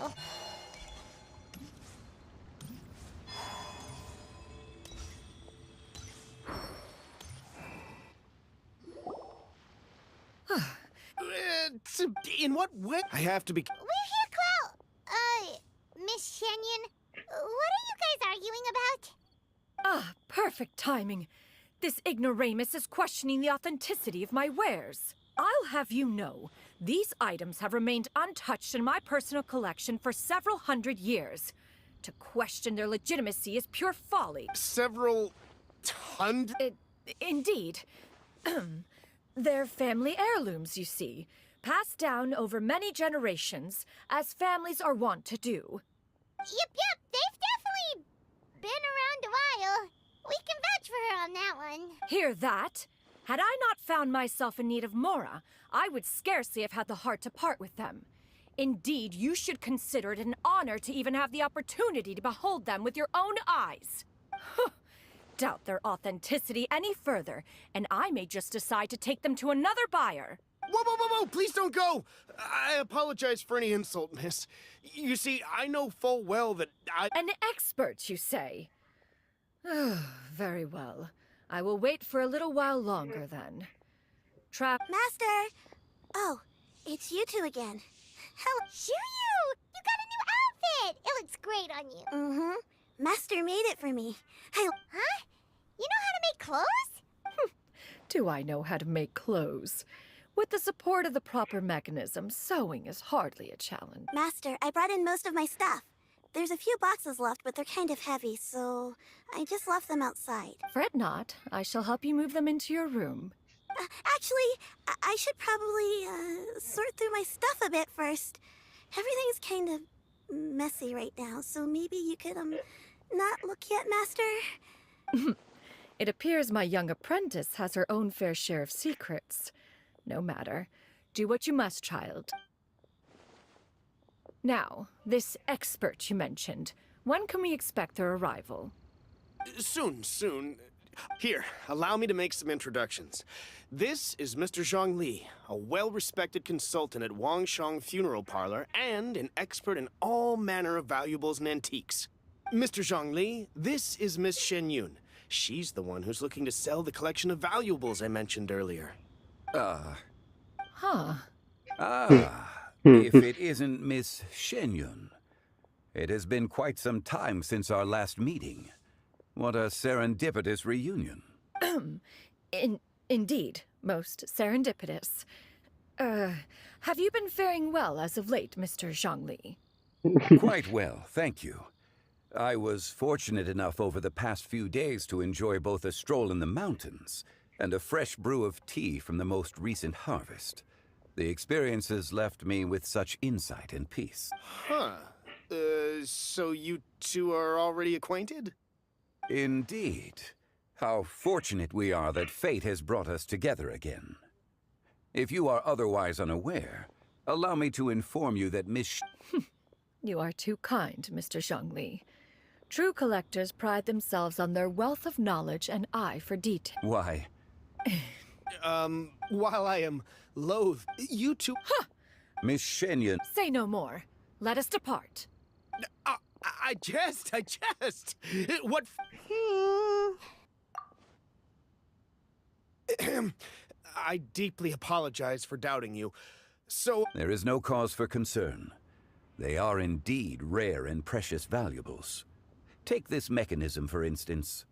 In what way? I have to be...
We're here, Clow. Miss Shenyan, what are you guys arguing about?
Ah, perfect timing. This ignoramus is questioning the authenticity of my wares. I'll have you know, these items have remained untouched in my personal collection for several hundred years. To question their legitimacy is pure folly.
Several... hundred?
Indeed. They're family heirlooms, you see. Passed down over many generations, as families are wont to do.
Yep, they've definitely been around a while. We can vouch for her on that one.
Hear that? Had I not found myself in need of Mora, I would scarcely have had the heart to part with them. Indeed, you should consider it an honor to even have the opportunity to behold them with your own eyes. Doubt their authenticity any further, and I may just decide to take them to another buyer.
Whoa! Please don't go! I apologize for any insult, miss. You see, I know full well that
An expert, you say? Very well. I will wait for a little while longer, then.
Master! Oh, it's you two again.
Hello, Shuyu! You got a new outfit! It looks great on you.
Mm-hmm. Master made it for me.
Huh? You know how to make clothes?
Do I know how to make clothes? With the support of the proper mechanism, sewing is hardly a challenge.
Master, I brought in most of my stuff. There's a few boxes left, but they're kind of heavy, so I just left them outside.
Fret not. I shall help you move them into your room.
Actually, I should probably sort through my stuff a bit first. Everything's kind of messy right now, so maybe you could not look yet, Master.
It appears my young apprentice has her own fair share of secrets. No matter. Do what you must, child. Now, this expert you mentioned, when can we expect their arrival?
Soon. Here, allow me to make some introductions. This is Mr. Zhang Li, a well-respected consultant at Wangshang Funeral Parlor and an expert in all manner of valuables and antiques. Mr. Zhang Li, this is Miss Shen Yun. She's the one who's looking to sell the collection of valuables I mentioned earlier.
If it isn't Miss Shenyun. It has been quite some time since our last meeting. What a serendipitous reunion.
Indeed, most serendipitous. Have you been faring well as of late, Mr. Zhangli?
Quite well, thank you. I was fortunate enough over the past few days to enjoy both a stroll in the mountains and a fresh brew of tea from the most recent harvest. The experiences left me with such insight and peace.
So you two are already acquainted?
Indeed. How fortunate we are that fate has brought us together again. If you are otherwise unaware, allow me to inform you that Miss
You are too kind, Mr. Zhangli. True collectors pride themselves on their wealth of knowledge and eye for detail.
Why?
While I am loath, you two...
Miss Shenyun...
Say no more. Let us depart.
I jest. What... I deeply apologize for doubting you. So...
There is no cause for concern. They are indeed rare and precious valuables. Take this mechanism, for instance.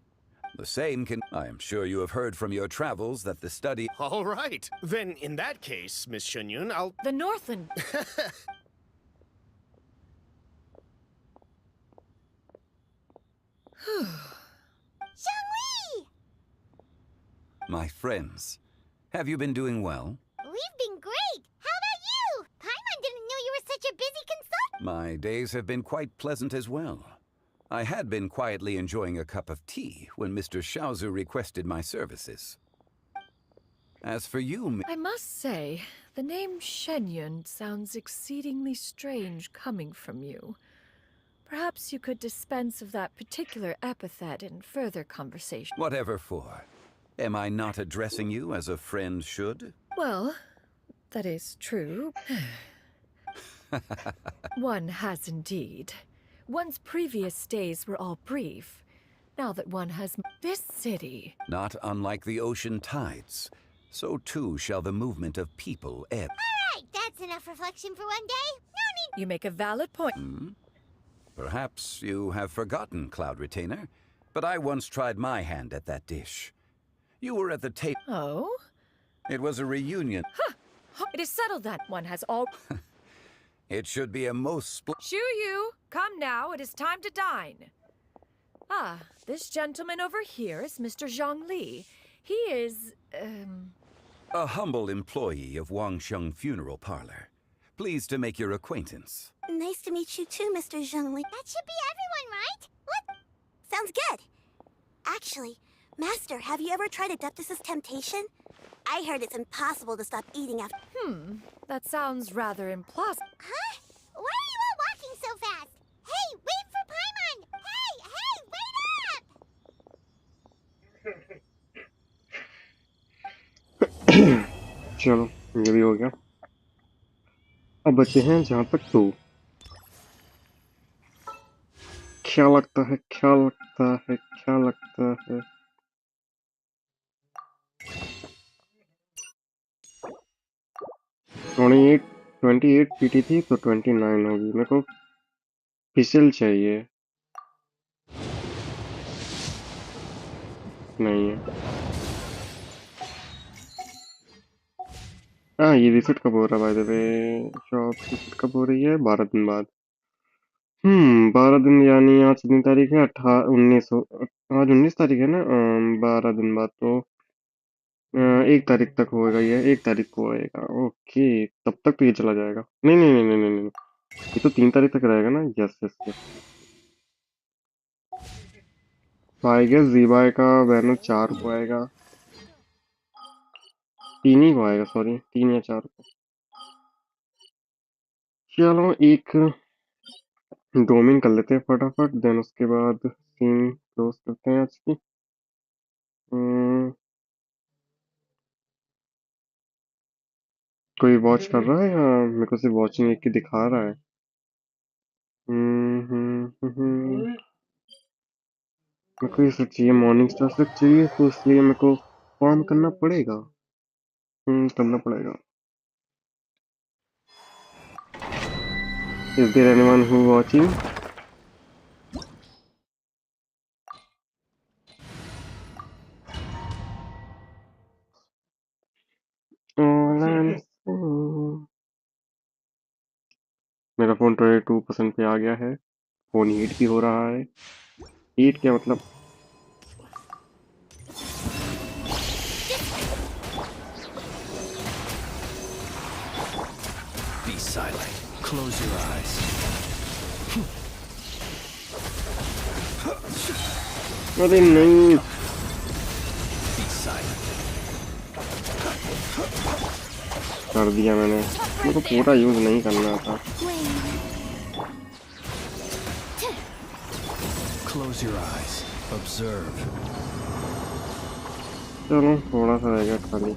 The same can... I am sure you have heard from your travels that the study...
All right. Then, in that case, Miss Shenyun, I'll...
The Northland...
Zhangli!
My friends, have you been doing well?
We've been great! How about you? Paimon didn't know you were such a busy consultant!
My days have been quite pleasant as well. I had been quietly enjoying a cup of tea when Mr. Xiaozu requested my services. As for you,
I must say, the name Shenyun sounds exceedingly strange coming from you. Perhaps you could dispense of that particular epithet in further conversation.
Whatever for. Am I not addressing you as a friend should?
Well, that is true. One has indeed. One's previous days were all brief. Now that one has this city...
Not unlike the ocean tides, so too shall the movement of people ebb.
All right, that's enough reflection for one day. No need...
You make a valid point.
Perhaps you have forgotten, Cloud Retainer, but I once tried my hand at that dish. You were at the table.
Oh?
It was a reunion.
It is settled that one has all...
It should be a most
Shu Yu, come now, it is time to dine. Ah, this gentleman over here is Mr. Zhang Li. He is,
a humble employee of Wangsheng Funeral Parlor. Pleased to make your acquaintance.
Nice to meet you too, Mr. Zhengli.
That should be everyone, right? What?
Sounds good. Actually, Master, have you ever tried Adeptus' temptation? I heard it's impossible to stop eating after...
that sounds rather implausible.
Huh? Why are you all walking so fast? Hey, wait for Paimon! Hey, wait up!
चलो ये भी हो गया. अब बचे हैं जहाँ तक दो. क्या लगता है 28 पीटी थी तो 29 होगी. मेरे को फिसल चाहिए. नहीं है. ये रिसेट कब हो रहा है bye the way? Shop reset कब हो रही है? 12 दिन बाद. 12 दिन यानी आज कितनी तारीख है? 19 आज 19 तारीख है ना. 12 दिन बाद तो 1 तारीख तक होएगा ये, 1 तारीख को होएगा। ओके, तब तक तो ये चला जाएगा। नहीं नहीं नहीं नहीं नहीं नहीं, ये तो 3 तारीख तक रहेगा ना। Yes yes yes. तो आई गेस जीबाई का बैनर 4 को आएगा, 3 ही को आएगा, सॉरी 3 या 4 को। चलो एक डोमिन कर लेते हैं फटाफट, देन उसके बाद सीन क्लोज करते हैं आज की। हम्म, कोई वॉच कर रहा है या मेरे को सिर्फ वॉचिंग एक ही दिखा रहा है? मेरे को ये सब चाहिए, मॉर्निंग स्टार तक चाहिए, तो इसलिए मेरे को फॉर्म करना पड़ेगा। करना पड़ेगा। Is there anyone who watching? All I'm saying- मेरा फोन 22% पे आ गया है। फोन हीट भी हो रहा है। हीट क्या मतलब?
Be silent. Close your eyes.
अरे नहीं,
Be silent.
कर दिया मैंने। मेरे को पूरा यूज नहीं करना था।
Close your eyes. Observe.
चलो थोड़ा सा रह गया खाली।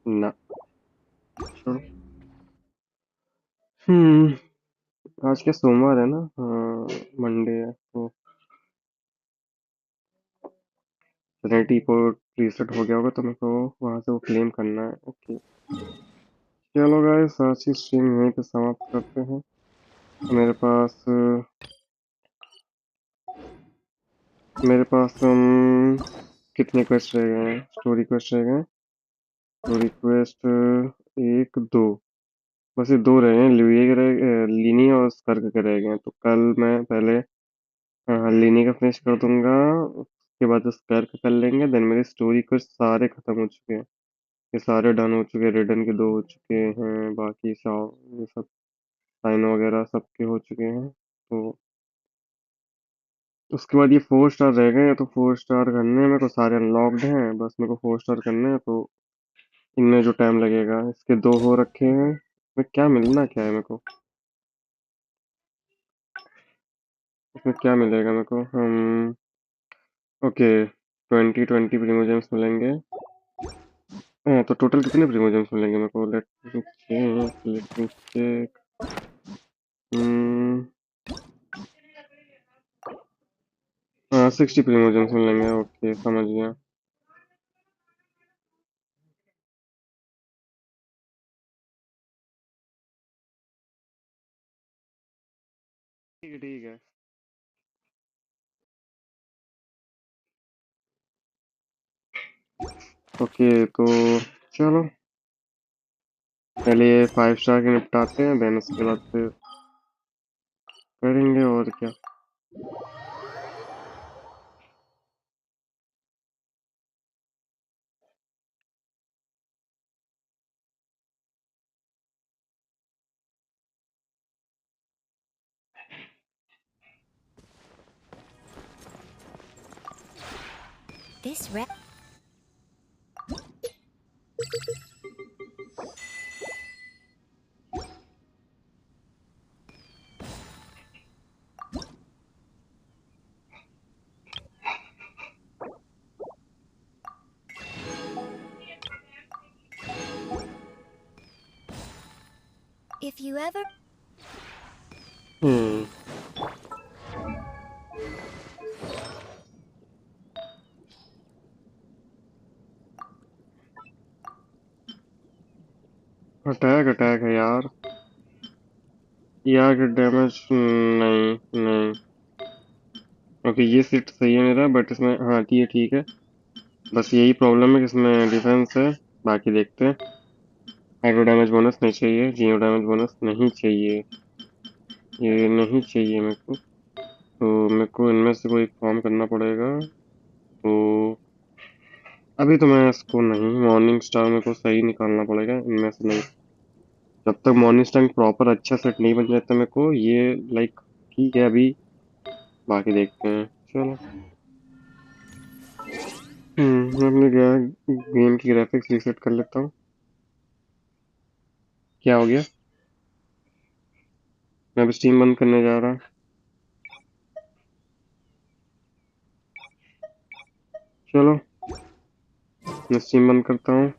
ना छोड़ो। आज क्या सोमवार है ना? हाँ, मंडे है तो रेडी को रीसेट हो गया होगा, तो मेरे को वहां से वो क्लेम करना है। ओके चलो गाइस, आज की स्ट्रीम यहीं पे समाप्त करते हैं। मेरे पास मेरे पास कितने क्वेस्ट रह गए हैं? स्टोरी क्वेस्ट रह गए हैं। स्टोरी क्वेस्ट 1 2, बस ये 2 रह गए हैं। लिनी और स्कर्क के रह गए हैं, तो कल मैं पहले लिनी का फिनिश कर दूंगा, उसके बाद स्कर्क कर लेंगे। देन मेरे स्टोरी क्वेस्ट सारे खत्म हो चुके हैं, ये सारे डन हो चुके हैं। रिडन के 2 हो चुके हैं, बाकी ये सब साइन वगैरह सबके हो चुके हैं। तो उसके बाद ये 4 स्टार रह गए हैं, तो 4 स्टार करने हैं मेरे को। सारे अनलॉक्ड हैं, बस मेरे को 4 स्टार करने हैं, तो इनमें जो टाइम लगेगा। इसके 2 हो रखे हैं। इसमें क्या मिलना क्या है मेरे को? इसमें क्या मिलेगा मेरे को? हम ओके 20 प्रीमोजेम्स मिलेंगे। तो टोटल कितने प्रीमोजेम्स मिलेंगे मेरे को? Late me check. 60 प्रीमोजेम्स मिलेंगे। ओके समझ गया। ठीक है। ओके तो चलो पहले ये 5 स्टार के निपटाते हैं, देन उसके बाद फिर करेंगे और क्या।
This red. If you ever. Attack attack है यार। यार डैमेज नहीं नहीं। ओके ये सीट सही है मेरा, बट इसमें हाँ ये ठीक है। बस यही प्रॉब्लम है कि इसमें डिफेंस है। बाकी देखते हैं। हाइड्रो डैमेज बोनस नहीं चाहिए, जीरो डैमेज बोनस नहीं चाहिए, ये नहीं चाहिए मेरे को।
तो मेरे को इनमें से कोई फॉर्म करना पड़ेगा। तो अभी तो मैं इसको नहीं, मॉर्निंग स्टार मेरे को सही निकालना पड़ेगा इनमें से। नहीं, जब तक मॉर्निंग स्टार प्रॉपर अच्छा सेट नहीं बन जाता मेरे को ये लाइक, ठीक है अभी बाकी देखते हैं। चलो। मैं अपने गेम की ग्राफिक्स रीसेट कर लेता हूँ। क्या हो गया? मैं अभी स्टीम बंद करने जा रहा। चलो मैं स्टीम बंद करता हूँ।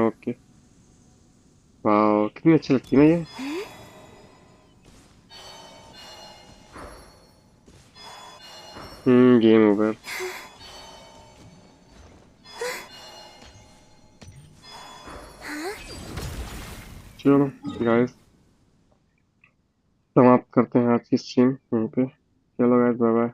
ओके। वाह कितनी अच्छी लगती है ना ये। Game over. चलो गाइस, समाप्त करते हैं आज की स्ट्रीम यहीं पे। चलो गाइस, बाय बाय।